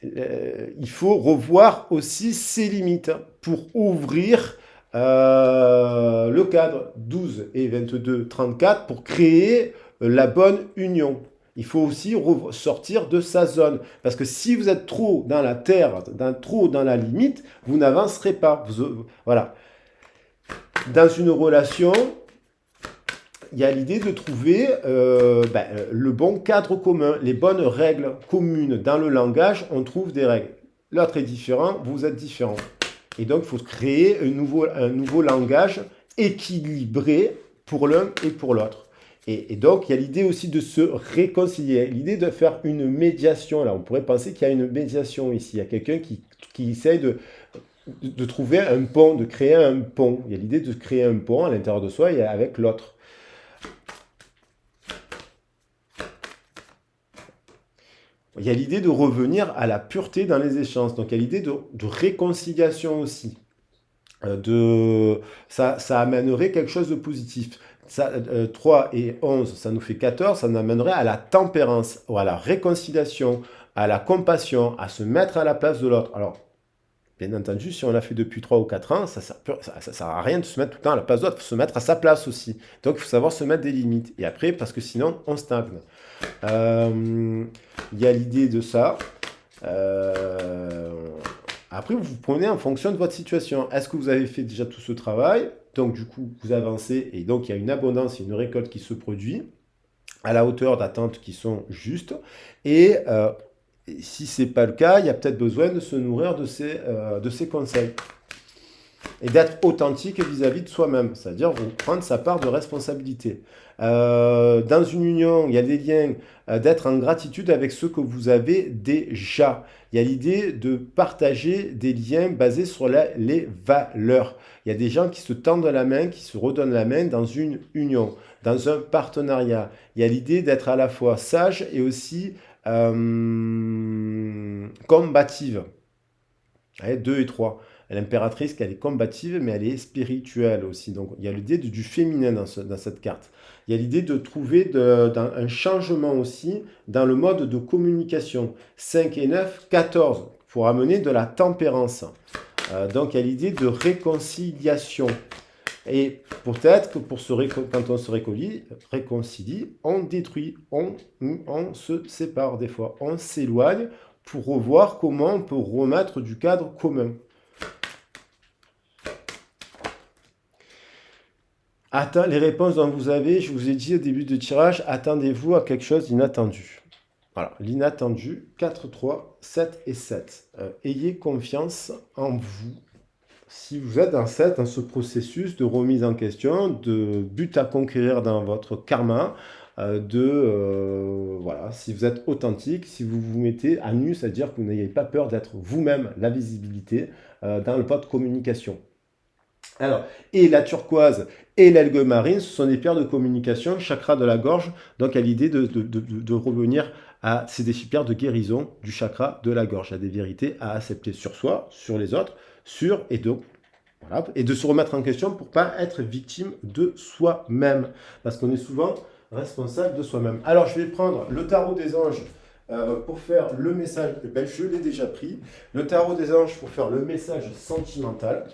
il faut revoir aussi ses limites pour ouvrir le cadre 12 et 22, 34 pour créer la bonne union. Il faut aussi sortir de sa zone. Parce que si vous êtes trop dans la terre, trop dans la limite, vous n'avancerez pas. Voilà. Dans une relation, il y a l'idée de trouver le bon cadre commun, les bonnes règles communes. Dans le langage, on trouve des règles. L'autre est différent, vous êtes différent. Et donc, il faut créer un nouveau langage équilibré pour l'un et pour l'autre. Et donc, il y a l'idée aussi de se réconcilier, l'idée de faire une médiation. Là, on pourrait penser qu'il y a une médiation ici. Il y a quelqu'un qui essaye de trouver un pont, de créer un pont. Il y a l'idée de créer un pont à l'intérieur de soi et avec l'autre. Il y a l'idée de revenir à la pureté dans les échanges. Donc, il y a l'idée de réconciliation aussi. Ça amènerait quelque chose de positif. 3 et 11, ça nous fait 14, ça nous amènerait à la tempérance, ou à la réconciliation, à la compassion, à se mettre à la place de l'autre. Alors, bien entendu, si on l'a fait depuis 3 ou 4 ans, ça ne sert à rien de se mettre tout le temps à la place de l'autre, il faut se mettre à sa place aussi. Donc, il faut savoir se mettre des limites. Et après, parce que sinon, on stagne. Il y a l'idée de ça. Après, vous prenez en fonction de votre situation. Est-ce que vous avez fait déjà tout ce travail? Donc, du coup, vous avancez et donc il y a une abondance, une récolte qui se produit à la hauteur d'attentes qui sont justes. Et si ce n'est pas le cas, il y a peut-être besoin de se nourrir de ces conseils. Et d'être authentique vis-à-vis de soi-même, c'est-à-dire prendre sa part de responsabilité. Dans une union, il y a des liens, d'être en gratitude avec ceux que vous avez déjà. Il y a l'idée de partager des liens basés sur les valeurs. Il y a des gens qui se tendent la main, qui se redonnent la main dans une union, dans un partenariat. Il y a l'idée d'être à la fois sage et aussi combative. 2 et 3. L'impératrice, qu'elle est combative, mais elle est spirituelle aussi. Donc, il y a l'idée du féminin dans cette carte. Il y a l'idée de trouver un changement aussi dans le mode de communication. 5 et 9, 14, pour amener de la tempérance. Donc, il y a l'idée de réconciliation. Et peut-être que quand on se réconcilie, on détruit, on se sépare des fois, on s'éloigne pour revoir comment on peut remettre du cadre commun. Les réponses dont vous avez, je vous ai dit au début de tirage, attendez-vous à quelque chose d'inattendu. Voilà, l'inattendu, 4, 3, 7 et 7. Ayez confiance en vous. Si vous êtes dans ce processus de remise en question, de but à conquérir dans votre karma, voilà, si vous êtes authentique, si vous vous mettez à nu, c'est-à-dire que vous n'ayez pas peur d'être vous-même la visibilité dans votre communication. Alors, et la turquoise et l'algue marine, ce sont des pierres de communication, chakra de la gorge, donc à l'idée de revenir à ces pierres de guérison du chakra de la gorge, à des vérités à accepter sur soi, sur les autres, voilà, et de se remettre en question pour ne pas être victime de soi-même, parce qu'on est souvent responsable de soi-même. Alors, je vais prendre le tarot des anges pour faire le message, ben, je l'ai déjà pris, le tarot des anges pour faire le message sentimental.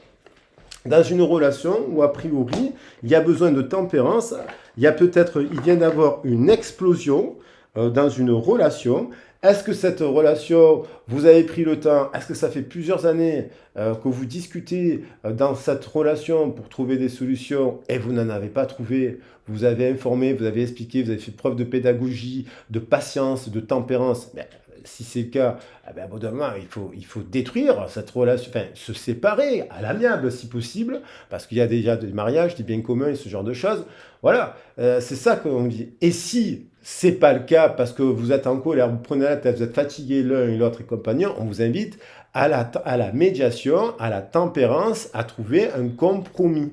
Dans une relation où, a priori, il y a besoin de tempérance, il vient d'avoir une explosion dans une relation. Est-ce que cette relation, vous avez pris le temps, est-ce que ça fait plusieurs années que vous discutez dans cette relation pour trouver des solutions et vous n'en avez pas trouvé? Vous avez informé, vous avez expliqué, vous avez fait preuve de pédagogie, de patience, de tempérance. Ben, si c'est le cas, eh ben, à bout d'un moment, il faut détruire cette relation, enfin, se séparer à l'amiable si possible, parce qu'il y a déjà des mariages, des biens communs et ce genre de choses. Voilà, c'est ça qu'on dit. Et si c'est pas le cas parce que vous êtes en colère, vous prenez la tête, vous êtes fatigué l'un et l'autre et compagnon, on vous invite à la médiation, à la tempérance, à trouver un compromis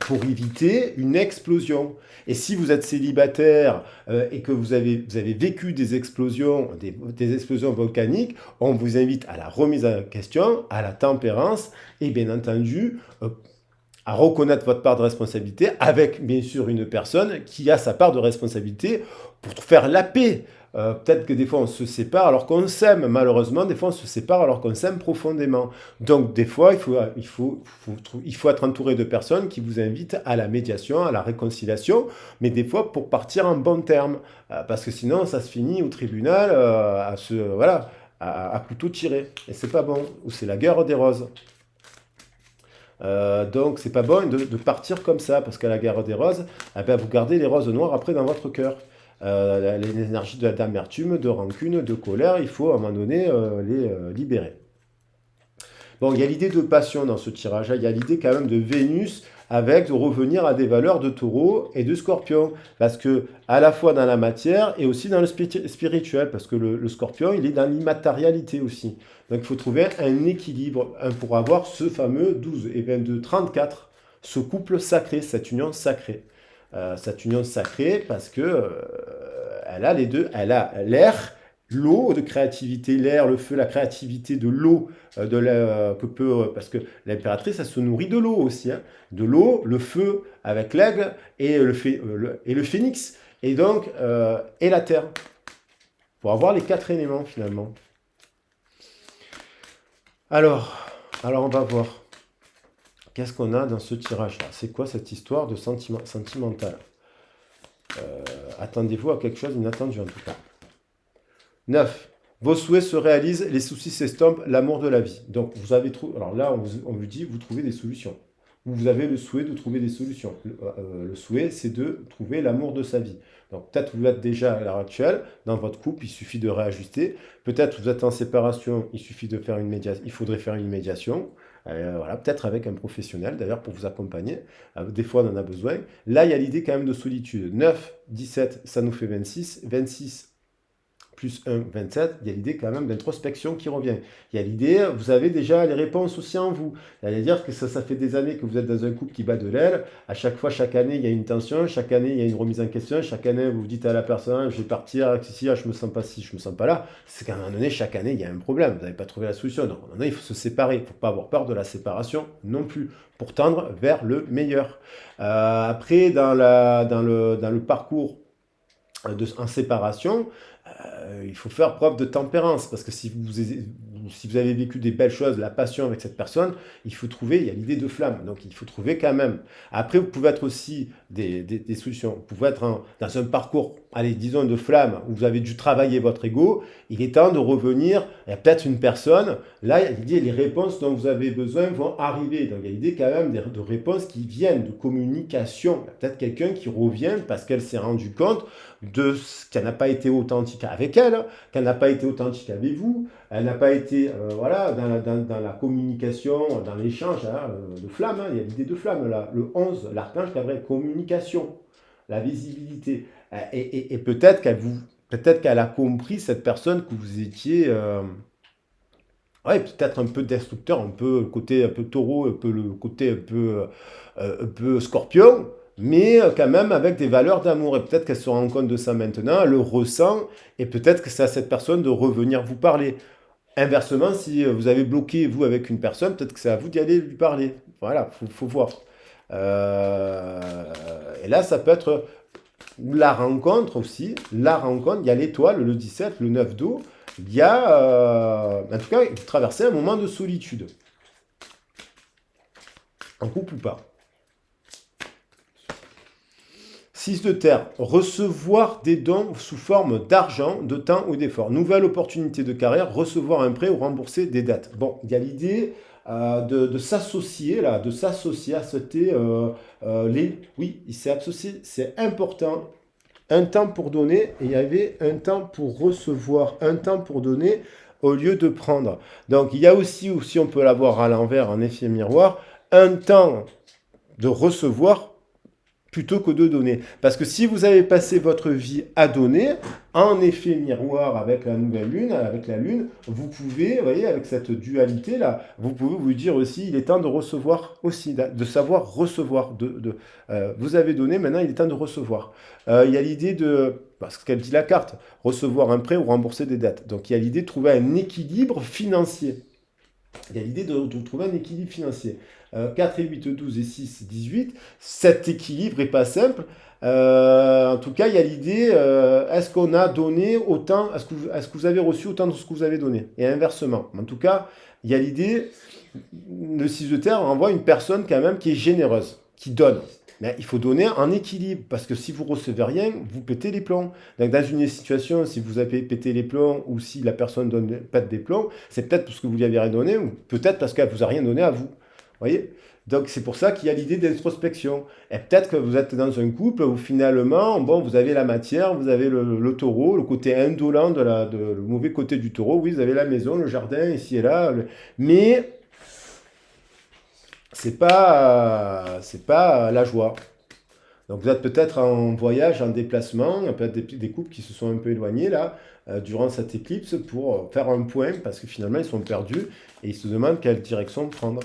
pour éviter une explosion. Et si vous êtes célibataire et que vous avez vécu des explosions, des explosions volcaniques, on vous invite à la remise en question, à la tempérance et bien entendu à reconnaître votre part de responsabilité avec bien sûr une personne qui a sa part de responsabilité pour faire la paix. Peut-être que des fois on se sépare alors qu'on s'aime, malheureusement, des fois on se sépare alors qu'on s'aime profondément. Donc des fois il faut être entouré de personnes qui vous invitent à la médiation, à la réconciliation, mais des fois pour partir en bon terme, parce que sinon ça se finit au tribunal voilà, à couteau tiré, et c'est pas bon, ou c'est la guerre des roses. Donc c'est pas bon de partir comme ça, parce qu'à la guerre des roses, eh ben, vous gardez les roses noires après dans votre cœur. Les énergies d'amertume, de rancune, de colère, il faut à un moment donné les libérer. Bon, il y a l'idée de passion dans ce tirage, il y a l'idée quand même de Vénus avec de revenir à des valeurs de taureau et de scorpion. Parce que à la fois dans la matière et aussi dans le spirituel, parce que le scorpion, il est dans l'immatérialité aussi. Donc il faut trouver un équilibre pour avoir ce fameux 12 et 22, 34, ce couple sacré, cette union sacrée. Cette union sacrée parce que elle a les deux, elle a l'air, l'eau de créativité, l'air, le feu, la créativité de l'eau, parce que l'impératrice, elle se nourrit de l'eau aussi, hein, de l'eau, le feu avec l'aigle et le phénix, et donc et la terre, pour avoir les 4 éléments finalement. Alors on va voir. Qu'est-ce qu'on a dans ce tirage-là? C'est quoi cette histoire de sentimental? Attendez-vous à quelque chose d'inattendu en tout cas. 9. Vos souhaits se réalisent, les soucis s'estompent, l'amour de la vie. Donc vous avez trouvé. Alors là, on vous dit, vous trouvez des solutions. Vous avez le souhait de trouver des solutions. Le souhait, c'est de trouver l'amour de sa vie. Donc peut-être vous êtes déjà à l'heure actuelle dans votre couple, il suffit de réajuster. Peut-être vous êtes en séparation, il suffit de faire il faudrait faire une médiation. Voilà, peut-être avec un professionnel d'ailleurs pour vous accompagner. Des fois on en a besoin. Là, il y a l'idée quand même de solitude. 9, 17, ça nous fait 26. 26 plus 1, 27, il y a l'idée quand même d'introspection qui revient. Il y a l'idée, vous avez déjà les réponses aussi en vous. C'est-à-dire que ça fait des années que vous êtes dans un couple qui bat de l'aile. À chaque fois, chaque année, il y a une tension. Chaque année, il y a une remise en question. Chaque année, vous dites à la personne, je vais partir, si, je me sens pas ci, je me sens pas là. C'est qu'à un moment donné, chaque année, il y a un problème. Vous n'avez pas trouvé la solution. Donc, à un moment donné, il faut se séparer. Il ne faut pas avoir peur de la séparation non plus, pour tendre vers le meilleur. Après, dans le parcours en séparation, il faut faire preuve de tempérance, parce que si vous avez vécu des belles choses, la passion avec cette personne, il y a l'idée de flamme, donc il faut trouver quand même. Après, vous pouvez être aussi des solutions, vous pouvez être dans un parcours, allez, disons de flamme, où vous avez dû travailler votre ego, il est temps de revenir, il y a peut-être une personne, là, les réponses dont vous avez besoin vont arriver, donc il y a l'idée quand même de réponses qui viennent, de communication, il y a peut-être quelqu'un qui revient parce qu'elle s'est rendue compte de ce qu'elle n'a pas été authentique avec elle, qu'elle n'a pas été authentique avec vous, elle n'a pas été voilà, dans la communication, dans l'échange de flamme, il y a l'idée de flamme là, le 11, l'archange Gabriel, communication, la visibilité, et peut-être qu'elle a compris, cette personne, que vous étiez ouais, peut-être un peu destructeur, un peu le côté un peu taureau, un peu le côté un peu scorpion, mais quand même avec des valeurs d'amour. Et peut-être qu'elle se rend compte de ça maintenant, elle le ressent, et peut-être que c'est à cette personne de revenir vous parler. Inversement, si vous avez bloqué, vous, avec une personne, peut-être que c'est à vous d'y aller lui parler. Voilà, faut voir. Et là, ça peut être La rencontre aussi, la rencontre, il y a l'étoile, le 17, le 9 d'eau, il y a, en tout cas, vous traversez un moment de solitude, en couple ou pas. 6 de terre, recevoir des dons sous forme d'argent, de temps ou d'effort. Nouvelle opportunité de carrière, recevoir un prêt ou rembourser des dettes. Bon, il y a l'idée de s'associer, là, de s'associer à cette... oui, il s'est associé, c'est important. Un temps pour donner, et il y avait un temps pour recevoir, un temps pour donner au lieu de prendre. Donc il y a aussi, ou si on peut l'avoir à l'envers, en effet miroir, un temps de recevoir plutôt que de donner. Parce que si vous avez passé votre vie à donner, en effet miroir avec la nouvelle lune, avec la lune, vous pouvez, vous voyez, avec cette dualité-là, vous pouvez vous dire aussi, il est temps de recevoir aussi, de savoir recevoir. Vous avez donné, maintenant il est temps de recevoir. Il y a l'idée de, parce qu'elle dit la carte, recevoir un prêt ou rembourser des dettes. Donc il y a l'idée de trouver un équilibre financier. Il y a l'idée de trouver un équilibre financier. 4 et 8, 12 et 6, 18. Cet équilibre n'est pas simple. En tout cas, il y a l'idée, est-ce qu'on a donné autant, est-ce que vous avez reçu autant de ce que vous avez donné? Et inversement. En tout cas, il y a l'idée, le 6 de terre renvoie une personne quand même qui est généreuse, qui donne. Mais il faut donner en équilibre, parce que si vous recevez rien, vous pétez les plombs. Donc dans une situation, si vous avez pété les plombs, ou si la personne pète des plombs, c'est peut-être parce que vous lui avez rien donné, ou peut-être parce qu'elle vous a rien donné à vous. Voyez? Donc c'est pour ça qu'il y a l'idée d'introspection. Et peut-être que vous êtes dans un couple où finalement, bon, vous avez la matière, vous avez le taureau, le côté indolent le mauvais côté du taureau. Oui, vous avez la maison, le jardin, ici et là. Mais c'est pas la joie. Donc vous êtes peut-être en voyage, en déplacement, il y a peut-être des couples qui se sont un peu éloignés là, durant cette éclipse pour faire un point, parce que finalement ils sont perdus et ils se demandent quelle direction prendre.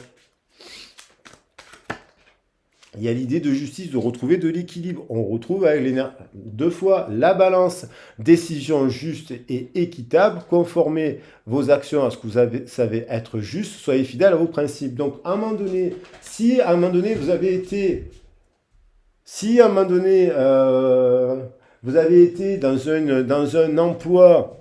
Il y a l'idée de justice, de retrouver de l'équilibre. On retrouve avec l'énergie, deux fois la balance, décision juste et équitable, conformez vos actions à ce que vous savez être juste, soyez fidèles à vos principes. Donc à un moment donné, si à un moment donné vous avez été vous avez été dans un emploi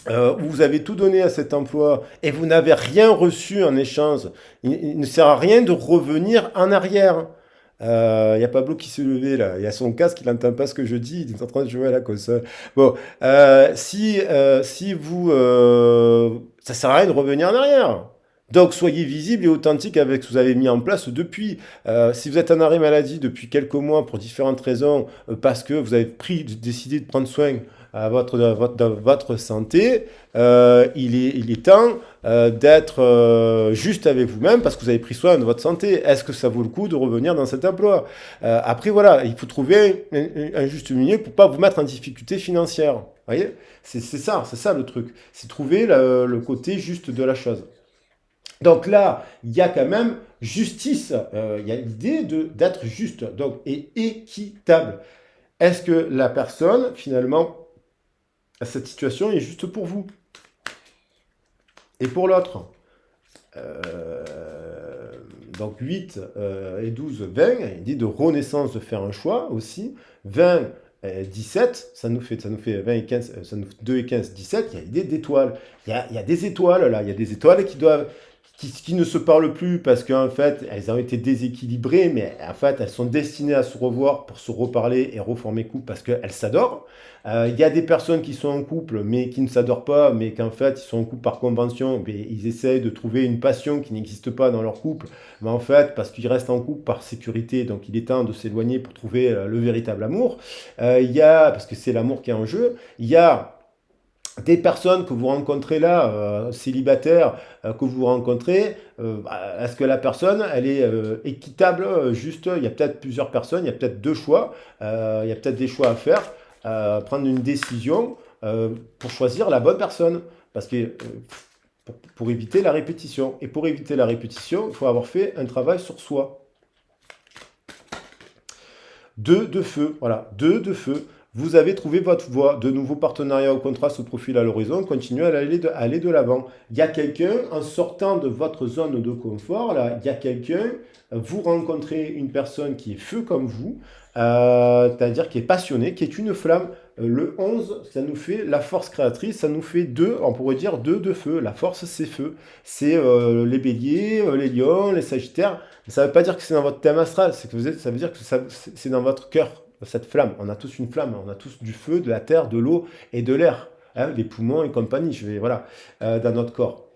où vous avez tout donné à cet emploi et vous n'avez rien reçu en échange, il ne sert à rien de revenir en arrière. Il y a Pablo qui s'est levé là, il y a son casque, il n'entend pas ce que je dis, il est en train de jouer à la console. Bon, si vous... ça sert à rien de revenir en arrière. Donc soyez visible et authentique avec ce que vous avez mis en place depuis. Si vous êtes en arrêt maladie depuis quelques mois pour différentes raisons, parce que vous avez décidé de prendre soin de votre santé, il est temps d'être juste avec vous-même parce que vous avez pris soin de votre santé. Est-ce que ça vaut le coup de revenir dans cet emploi? Après, voilà, il faut trouver un juste milieu pour pas vous mettre en difficulté financière. Vous voyez? C'est ça le truc. C'est trouver le côté juste de la chose. Donc là, il y a quand même justice, il y a l'idée d'être juste donc, et équitable. Est-ce que la personne, finalement, cette situation est juste pour vous et pour l'autre? Donc 8 et 12, 20, il dit de renaissance, de faire un choix aussi. 20, 17, ça nous fait 20 et 15, ça nous fait 2 et 15, 17, il y a l'idée d'étoiles. Il y a des étoiles là, il y a des étoiles qui ne se parlent plus parce qu'en fait, elles ont été déséquilibrées, mais en fait, elles sont destinées à se revoir pour se reparler et reformer couple parce qu'elles s'adorent. Il y a des personnes qui sont en couple, mais qui ne s'adorent pas, mais qu'en fait, ils sont en couple par convention, et ils essayent de trouver une passion qui n'existe pas dans leur couple, mais en fait, parce qu'ils restent en couple par sécurité, donc il est temps de s'éloigner pour trouver le véritable amour. Parce que c'est l'amour qui est en jeu, il y a des personnes que vous rencontrez là, célibataires, que vous rencontrez, est-ce que la personne, elle est équitable, juste, il y a peut-être plusieurs personnes, il y a peut-être deux choix, il y a peut-être des choix à faire, prendre une décision pour choisir la bonne personne, parce que pour éviter la répétition. Et pour éviter la répétition, il faut avoir fait un travail sur soi. 2 de feu, voilà, 2 de feu. Vous avez trouvé votre voie. De nouveaux partenariats ou contrats se profilent à l'horizon. Continuez à aller de l'avant. Il y a quelqu'un, en sortant de votre zone de confort, là, il y a quelqu'un, vous rencontrez une personne qui est feu comme vous, c'est-à-dire qui est passionné, qui est une flamme. Le 11, ça nous fait la force créatrice, ça nous fait deux, on pourrait dire deux de feu. La force, c'est feu. C'est les béliers, les lions, les sagittaires. Mais ça ne veut pas dire que c'est dans votre thème astral, c'est que ça veut dire que c'est dans votre cœur, cette flamme. On a tous une flamme, on a tous du feu, de la terre, de l'eau et de l'air. Hein, les poumons et compagnie, voilà, dans notre corps.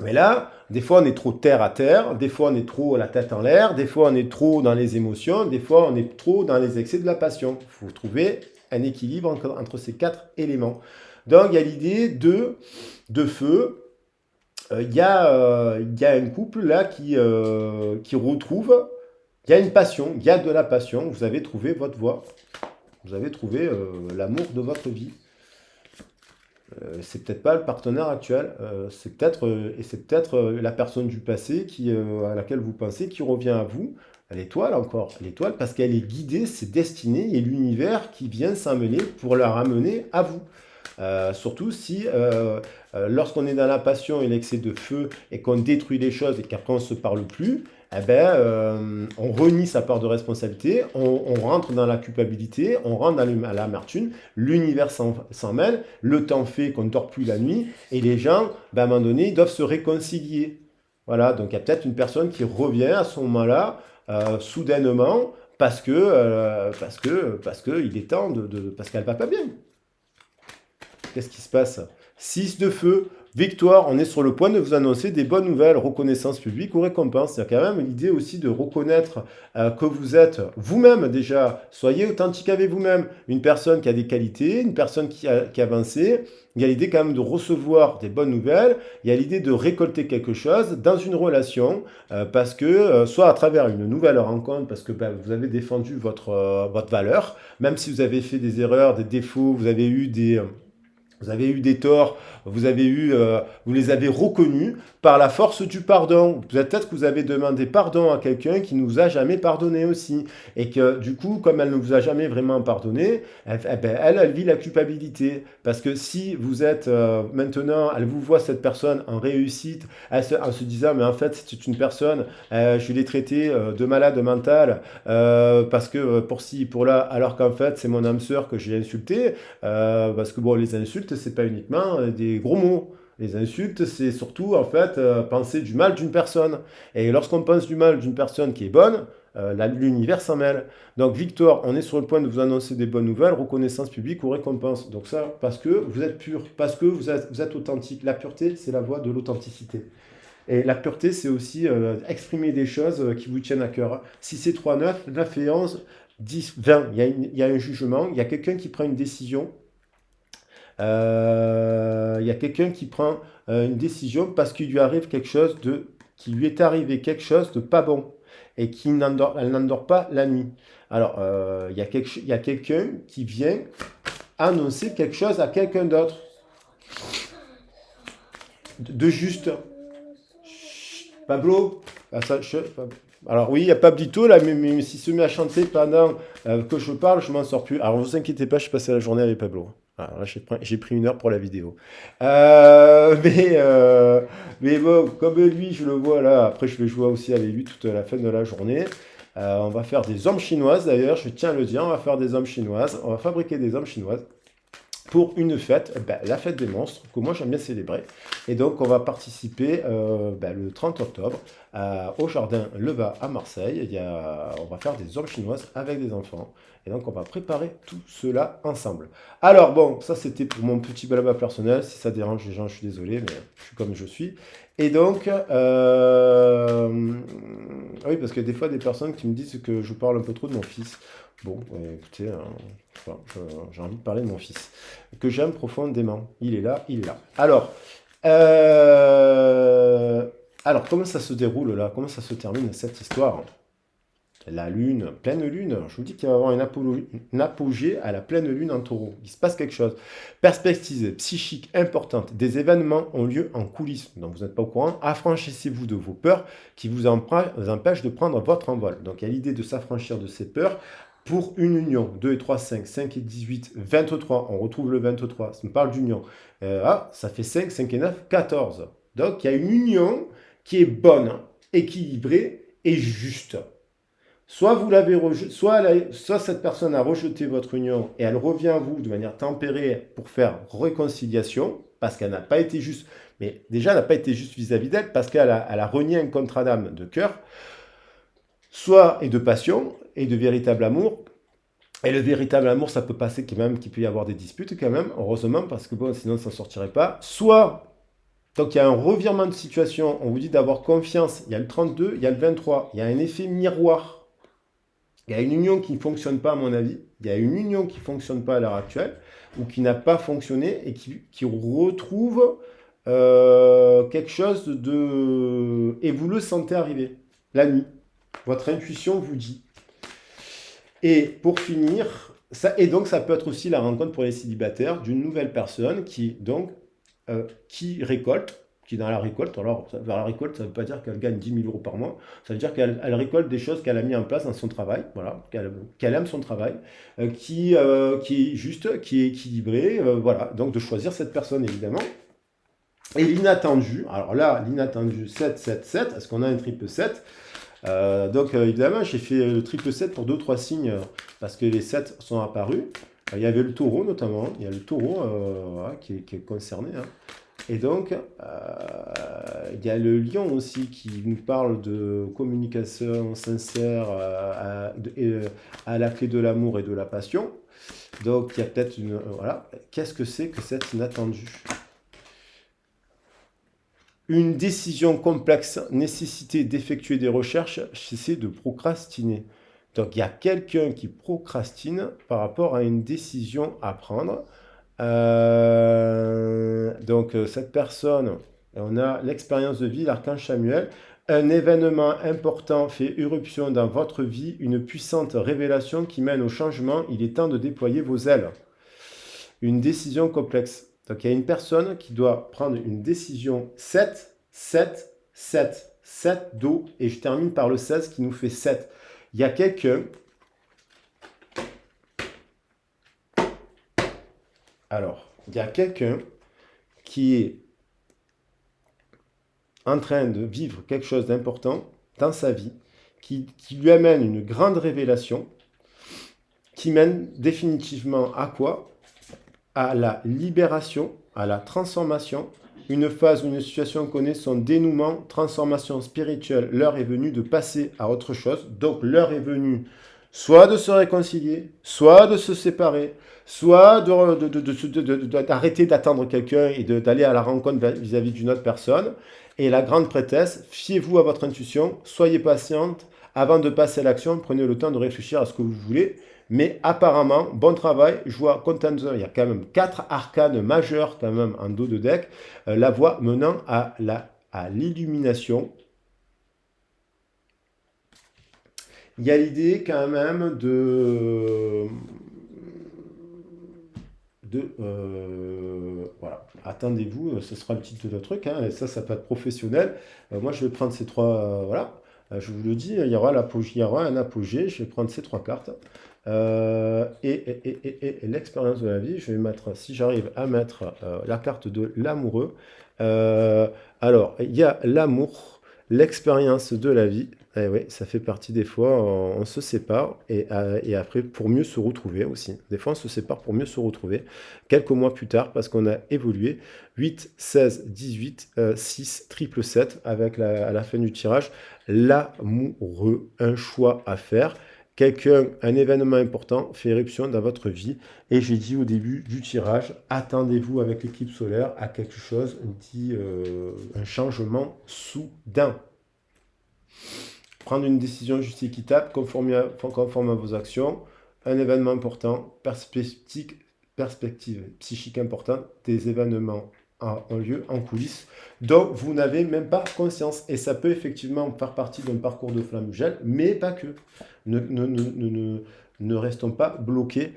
Mais là, des fois, on est trop terre à terre, des fois, on est trop la tête en l'air, des fois, on est trop dans les émotions, des fois, on est trop dans les excès de la passion. Il faut trouver un équilibre entre ces quatre éléments. Donc, il y a l'idée de feu. Il y a un couple là qui retrouve, il y a une passion, il y a de la passion, vous avez trouvé votre voie, vous avez trouvé l'amour de votre vie. C'est peut-être pas le partenaire actuel, c'est peut-être la personne du passé à laquelle vous pensez qui revient à vous. L'étoile encore, l'étoile parce qu'elle est guidée, c'est destiné et l'univers qui vient s'amener pour la ramener à vous. Surtout si lorsqu'on est dans la passion et l'excès de feu et qu'on détruit les choses et qu'après on ne se parle plus, eh ben, on renie sa part de responsabilité, on rentre dans la culpabilité, on rentre dans l'amertume, l'univers s'en mêle, le temps fait qu'on ne dort plus la nuit et les gens, ben, à un moment donné, ils doivent se réconcilier. Voilà, donc il y a peut-être une personne qui revient à ce moment-là, soudainement, parce que il est temps parce qu'elle va pas bien. Qu'est-ce qui se passe? 6 de feu, victoire, on est sur le point de vous annoncer des bonnes nouvelles, reconnaissance publique ou récompense. Il y a quand même l'idée aussi de reconnaître que vous êtes vous-même déjà, soyez authentique avec vous-même, une personne qui a des qualités, une personne qui a avancé. Il y a l'idée quand même de recevoir des bonnes nouvelles, il y a l'idée de récolter quelque chose dans une relation, parce que, soit à travers une nouvelle rencontre, parce que ben, vous avez défendu votre valeur, même si vous avez fait des erreurs, des défauts, vous avez eu des torts, vous les avez reconnus par la force du pardon. Peut-être que vous avez demandé pardon à quelqu'un qui ne vous a jamais pardonné aussi. Et que du coup, comme elle ne vous a jamais vraiment pardonné, elle vit la culpabilité. Parce que si vous êtes maintenant, elle vous voit cette personne en réussite, en se disant, mais en fait, c'est une personne, je l'ai traitée de malade mentale, parce que pour ci, pour là, alors qu'en fait, c'est mon âme sœur que j'ai insultée, parce que bon, les insultes, c'est pas uniquement des gros mots. Les insultes, c'est surtout en fait penser du mal d'une personne. Et lorsqu'on pense du mal d'une personne qui est bonne, l'univers s'en mêle. Donc victoire, on est sur le point de vous annoncer des bonnes nouvelles, reconnaissance publique ou récompense. Donc ça, parce que vous êtes pur, parce que vous êtes authentique. La pureté, c'est la voie de l'authenticité. Et la pureté, c'est aussi exprimer des choses qui vous tiennent à cœur. Si c'est 3, 9, 9 et 11, 10, 20, il y a un jugement, il y a quelqu'un qui prend une décision. Il y a quelqu'un qui prend une décision parce qu'il lui arrive qui lui est arrivé quelque chose de pas bon et elle n'endort pas la nuit. Alors, il y a quelqu'un qui vient annoncer quelque chose à quelqu'un d'autre de juste. Pablo, alors oui, il y a Pablito là, mais s'il se met à chanter pendant que je parle, je m'en sors plus. Alors ne vous inquiétez pas, je passé la journée avec Pablo. Alors là, j'ai pris 1 heure pour la vidéo. Mais bon, comme lui, je le vois là, après je vais jouer aussi avec lui toute la fin de la journée. On va faire des hommes chinoises d'ailleurs, je tiens à le dire, on va faire des hommes chinoises, on va fabriquer des hommes chinoises pour une fête, la fête des monstres, que moi j'aime bien célébrer. Et donc on va participer le 30 octobre au Jardin Leva à Marseille. On va faire des hommes chinoises avec des enfants. Et donc on va préparer tout cela ensemble. Alors bon, ça c'était pour mon petit blabla personnel. Si ça dérange les gens, je suis désolé, mais je suis comme je suis. Et donc, oui, parce qu'il y a des fois des personnes qui me disent que je parle un peu trop de mon fils. Bon, écoutez, j'ai envie de parler de mon fils, que j'aime profondément. Il est là, il est là. Alors, comment ça se déroule là? Comment ça se termine cette histoire? La lune, pleine lune, je vous dis qu'il va y avoir une apogée à la pleine lune en taureau. Il se passe quelque chose. Perspective psychique importante. Des événements ont lieu en coulisses. Donc vous n'êtes pas au courant. Affranchissez-vous de vos peurs qui vous empêchent de prendre votre envol. Donc il y a l'idée de s'affranchir de ces peurs pour une union. 2 et 3, 5, 5 et 18, 23. On retrouve le 23, ça me parle d'union. Ça fait 5, 5 et 9, 14. Donc, il y a une union qui est bonne, équilibrée et juste. Soit vous l'avez rejeté, soit cette personne a rejeté votre union et elle revient à vous de manière tempérée pour faire réconciliation, parce qu'elle n'a pas été juste. Mais déjà, elle n'a pas été juste vis-à-vis d'elle, parce qu'elle a renié un contrat d'âme de cœur, soit et de passion, et de véritable amour. Et le véritable amour, ça peut passer quand même, qu'il peut y avoir des disputes quand même, heureusement, parce que bon, sinon ça ne sortirait pas. Soit, donc il y a un revirement de situation, on vous dit d'avoir confiance, il y a le 32, il y a le 23, il y a un effet miroir. Il y a une union qui ne fonctionne pas, à mon avis. Il y a une union qui ne fonctionne pas à l'heure actuelle, ou qui n'a pas fonctionné, et qui retrouve quelque chose de... Et vous le sentez arriver, la nuit. Votre intuition vous dit. Et pour finir, et donc ça peut être aussi la rencontre pour les célibataires d'une nouvelle personne qui récolte, qui est dans la récolte. Alors, vers la récolte, ça ne veut pas dire qu'elle gagne 10 000 euros par mois. Ça veut dire qu'elle récolte des choses qu'elle a mis en place dans son travail, voilà, qu'elle aime son travail, qui est juste, qui est équilibré, voilà. Donc, de choisir cette personne, évidemment. Et l'inattendu, alors là, l'inattendu 7, 7, 7, est-ce qu'on a un triple 7 ? Donc, évidemment, j'ai fait le triple 7 pour 2-3 signes, parce que les 7 sont apparus. Il y avait le taureau, notamment. Il y a le taureau voilà, qui est concerné, hein. Et donc, il y a le lion aussi qui nous parle de communication sincère à la clé de l'amour et de la passion. Donc, il y a peut-être une... voilà. Qu'est-ce que c'est que cet inattendu ? Une décision complexe, nécessité d'effectuer des recherches, cesser de procrastiner. Donc, il y a quelqu'un qui procrastine par rapport à une décision à prendre. Donc, cette personne, on a l'expérience de vie, l'archange Samuel. Un événement important fait irruption dans votre vie, une puissante révélation qui mène au changement. Il est temps de déployer vos ailes. Une décision complexe. Donc, il y a une personne qui doit prendre une décision 7, 7, 7, 7 d'eau. Et je termine par le 16 qui nous fait 7. Il y a quelqu'un... Alors, il y a quelqu'un qui est en train de vivre quelque chose d'important dans sa vie, qui lui amène une grande révélation, qui mène définitivement à quoi ? À la libération, à la transformation. Une phase ou une situation connaît son dénouement, transformation spirituelle. L'heure est venue de passer à autre chose. Donc l'heure est venue soit de se réconcilier, soit de se séparer, soit d'arrêter d'attendre quelqu'un et d'aller à la rencontre vis-à-vis d'une autre personne. Et la grande prêtresse, fiez-vous à votre intuition, soyez patiente. Avant de passer à l'action, prenez le temps de réfléchir à ce que vous voulez. Mais apparemment, bon travail, je vois Contender, il y a quand même 4 arcanes majeures quand même en dos de deck. La voie menant à l'illumination. Il y a l'idée quand même voilà, attendez-vous, ce sera un petit truc, hein, et ça peut être professionnel. Moi, je vais prendre ces trois, voilà, je vous le dis, il y aura un apogée, je vais prendre ces 3 cartes. Et l'expérience de la vie, je vais mettre, si j'arrive à mettre la carte de l'amoureux. Alors, il y a l'amour, l'expérience de la vie. Eh oui, ça fait partie des fois, on se sépare et après pour mieux se retrouver aussi. Des fois, on se sépare pour mieux se retrouver. Quelques mois plus tard, parce qu'on a évolué. 8, 16, 18, 6, triple 7, avec à la fin du tirage, l'amoureux, un choix à faire. Un événement important fait éruption dans votre vie. Et j'ai dit au début du tirage, attendez-vous avec l'équipe solaire à quelque chose, un changement soudain. Prendre une décision juste et équitable, conforme à vos actions, un événement important, perspective psychique importante, des événements ont lieu en coulisses, dont vous n'avez même pas conscience. Et ça peut effectivement faire partie d'un parcours de flamme gel, mais pas que. Ne restons pas bloqués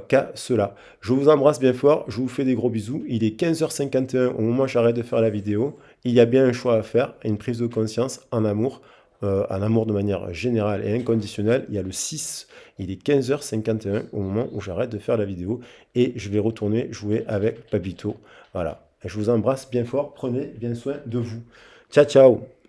qu'à cela. Je vous embrasse bien fort, je vous fais des gros bisous. Il est 15h51 au moment où j'arrête de faire la vidéo. Il y a bien un choix à faire, une prise de conscience en amour. en amour de manière générale et inconditionnelle, il y a le 6, il est 15h51 au moment où j'arrête de faire la vidéo et je vais retourner jouer avec Papito. Voilà. Je vous embrasse bien fort, prenez bien soin de vous. Ciao, ciao!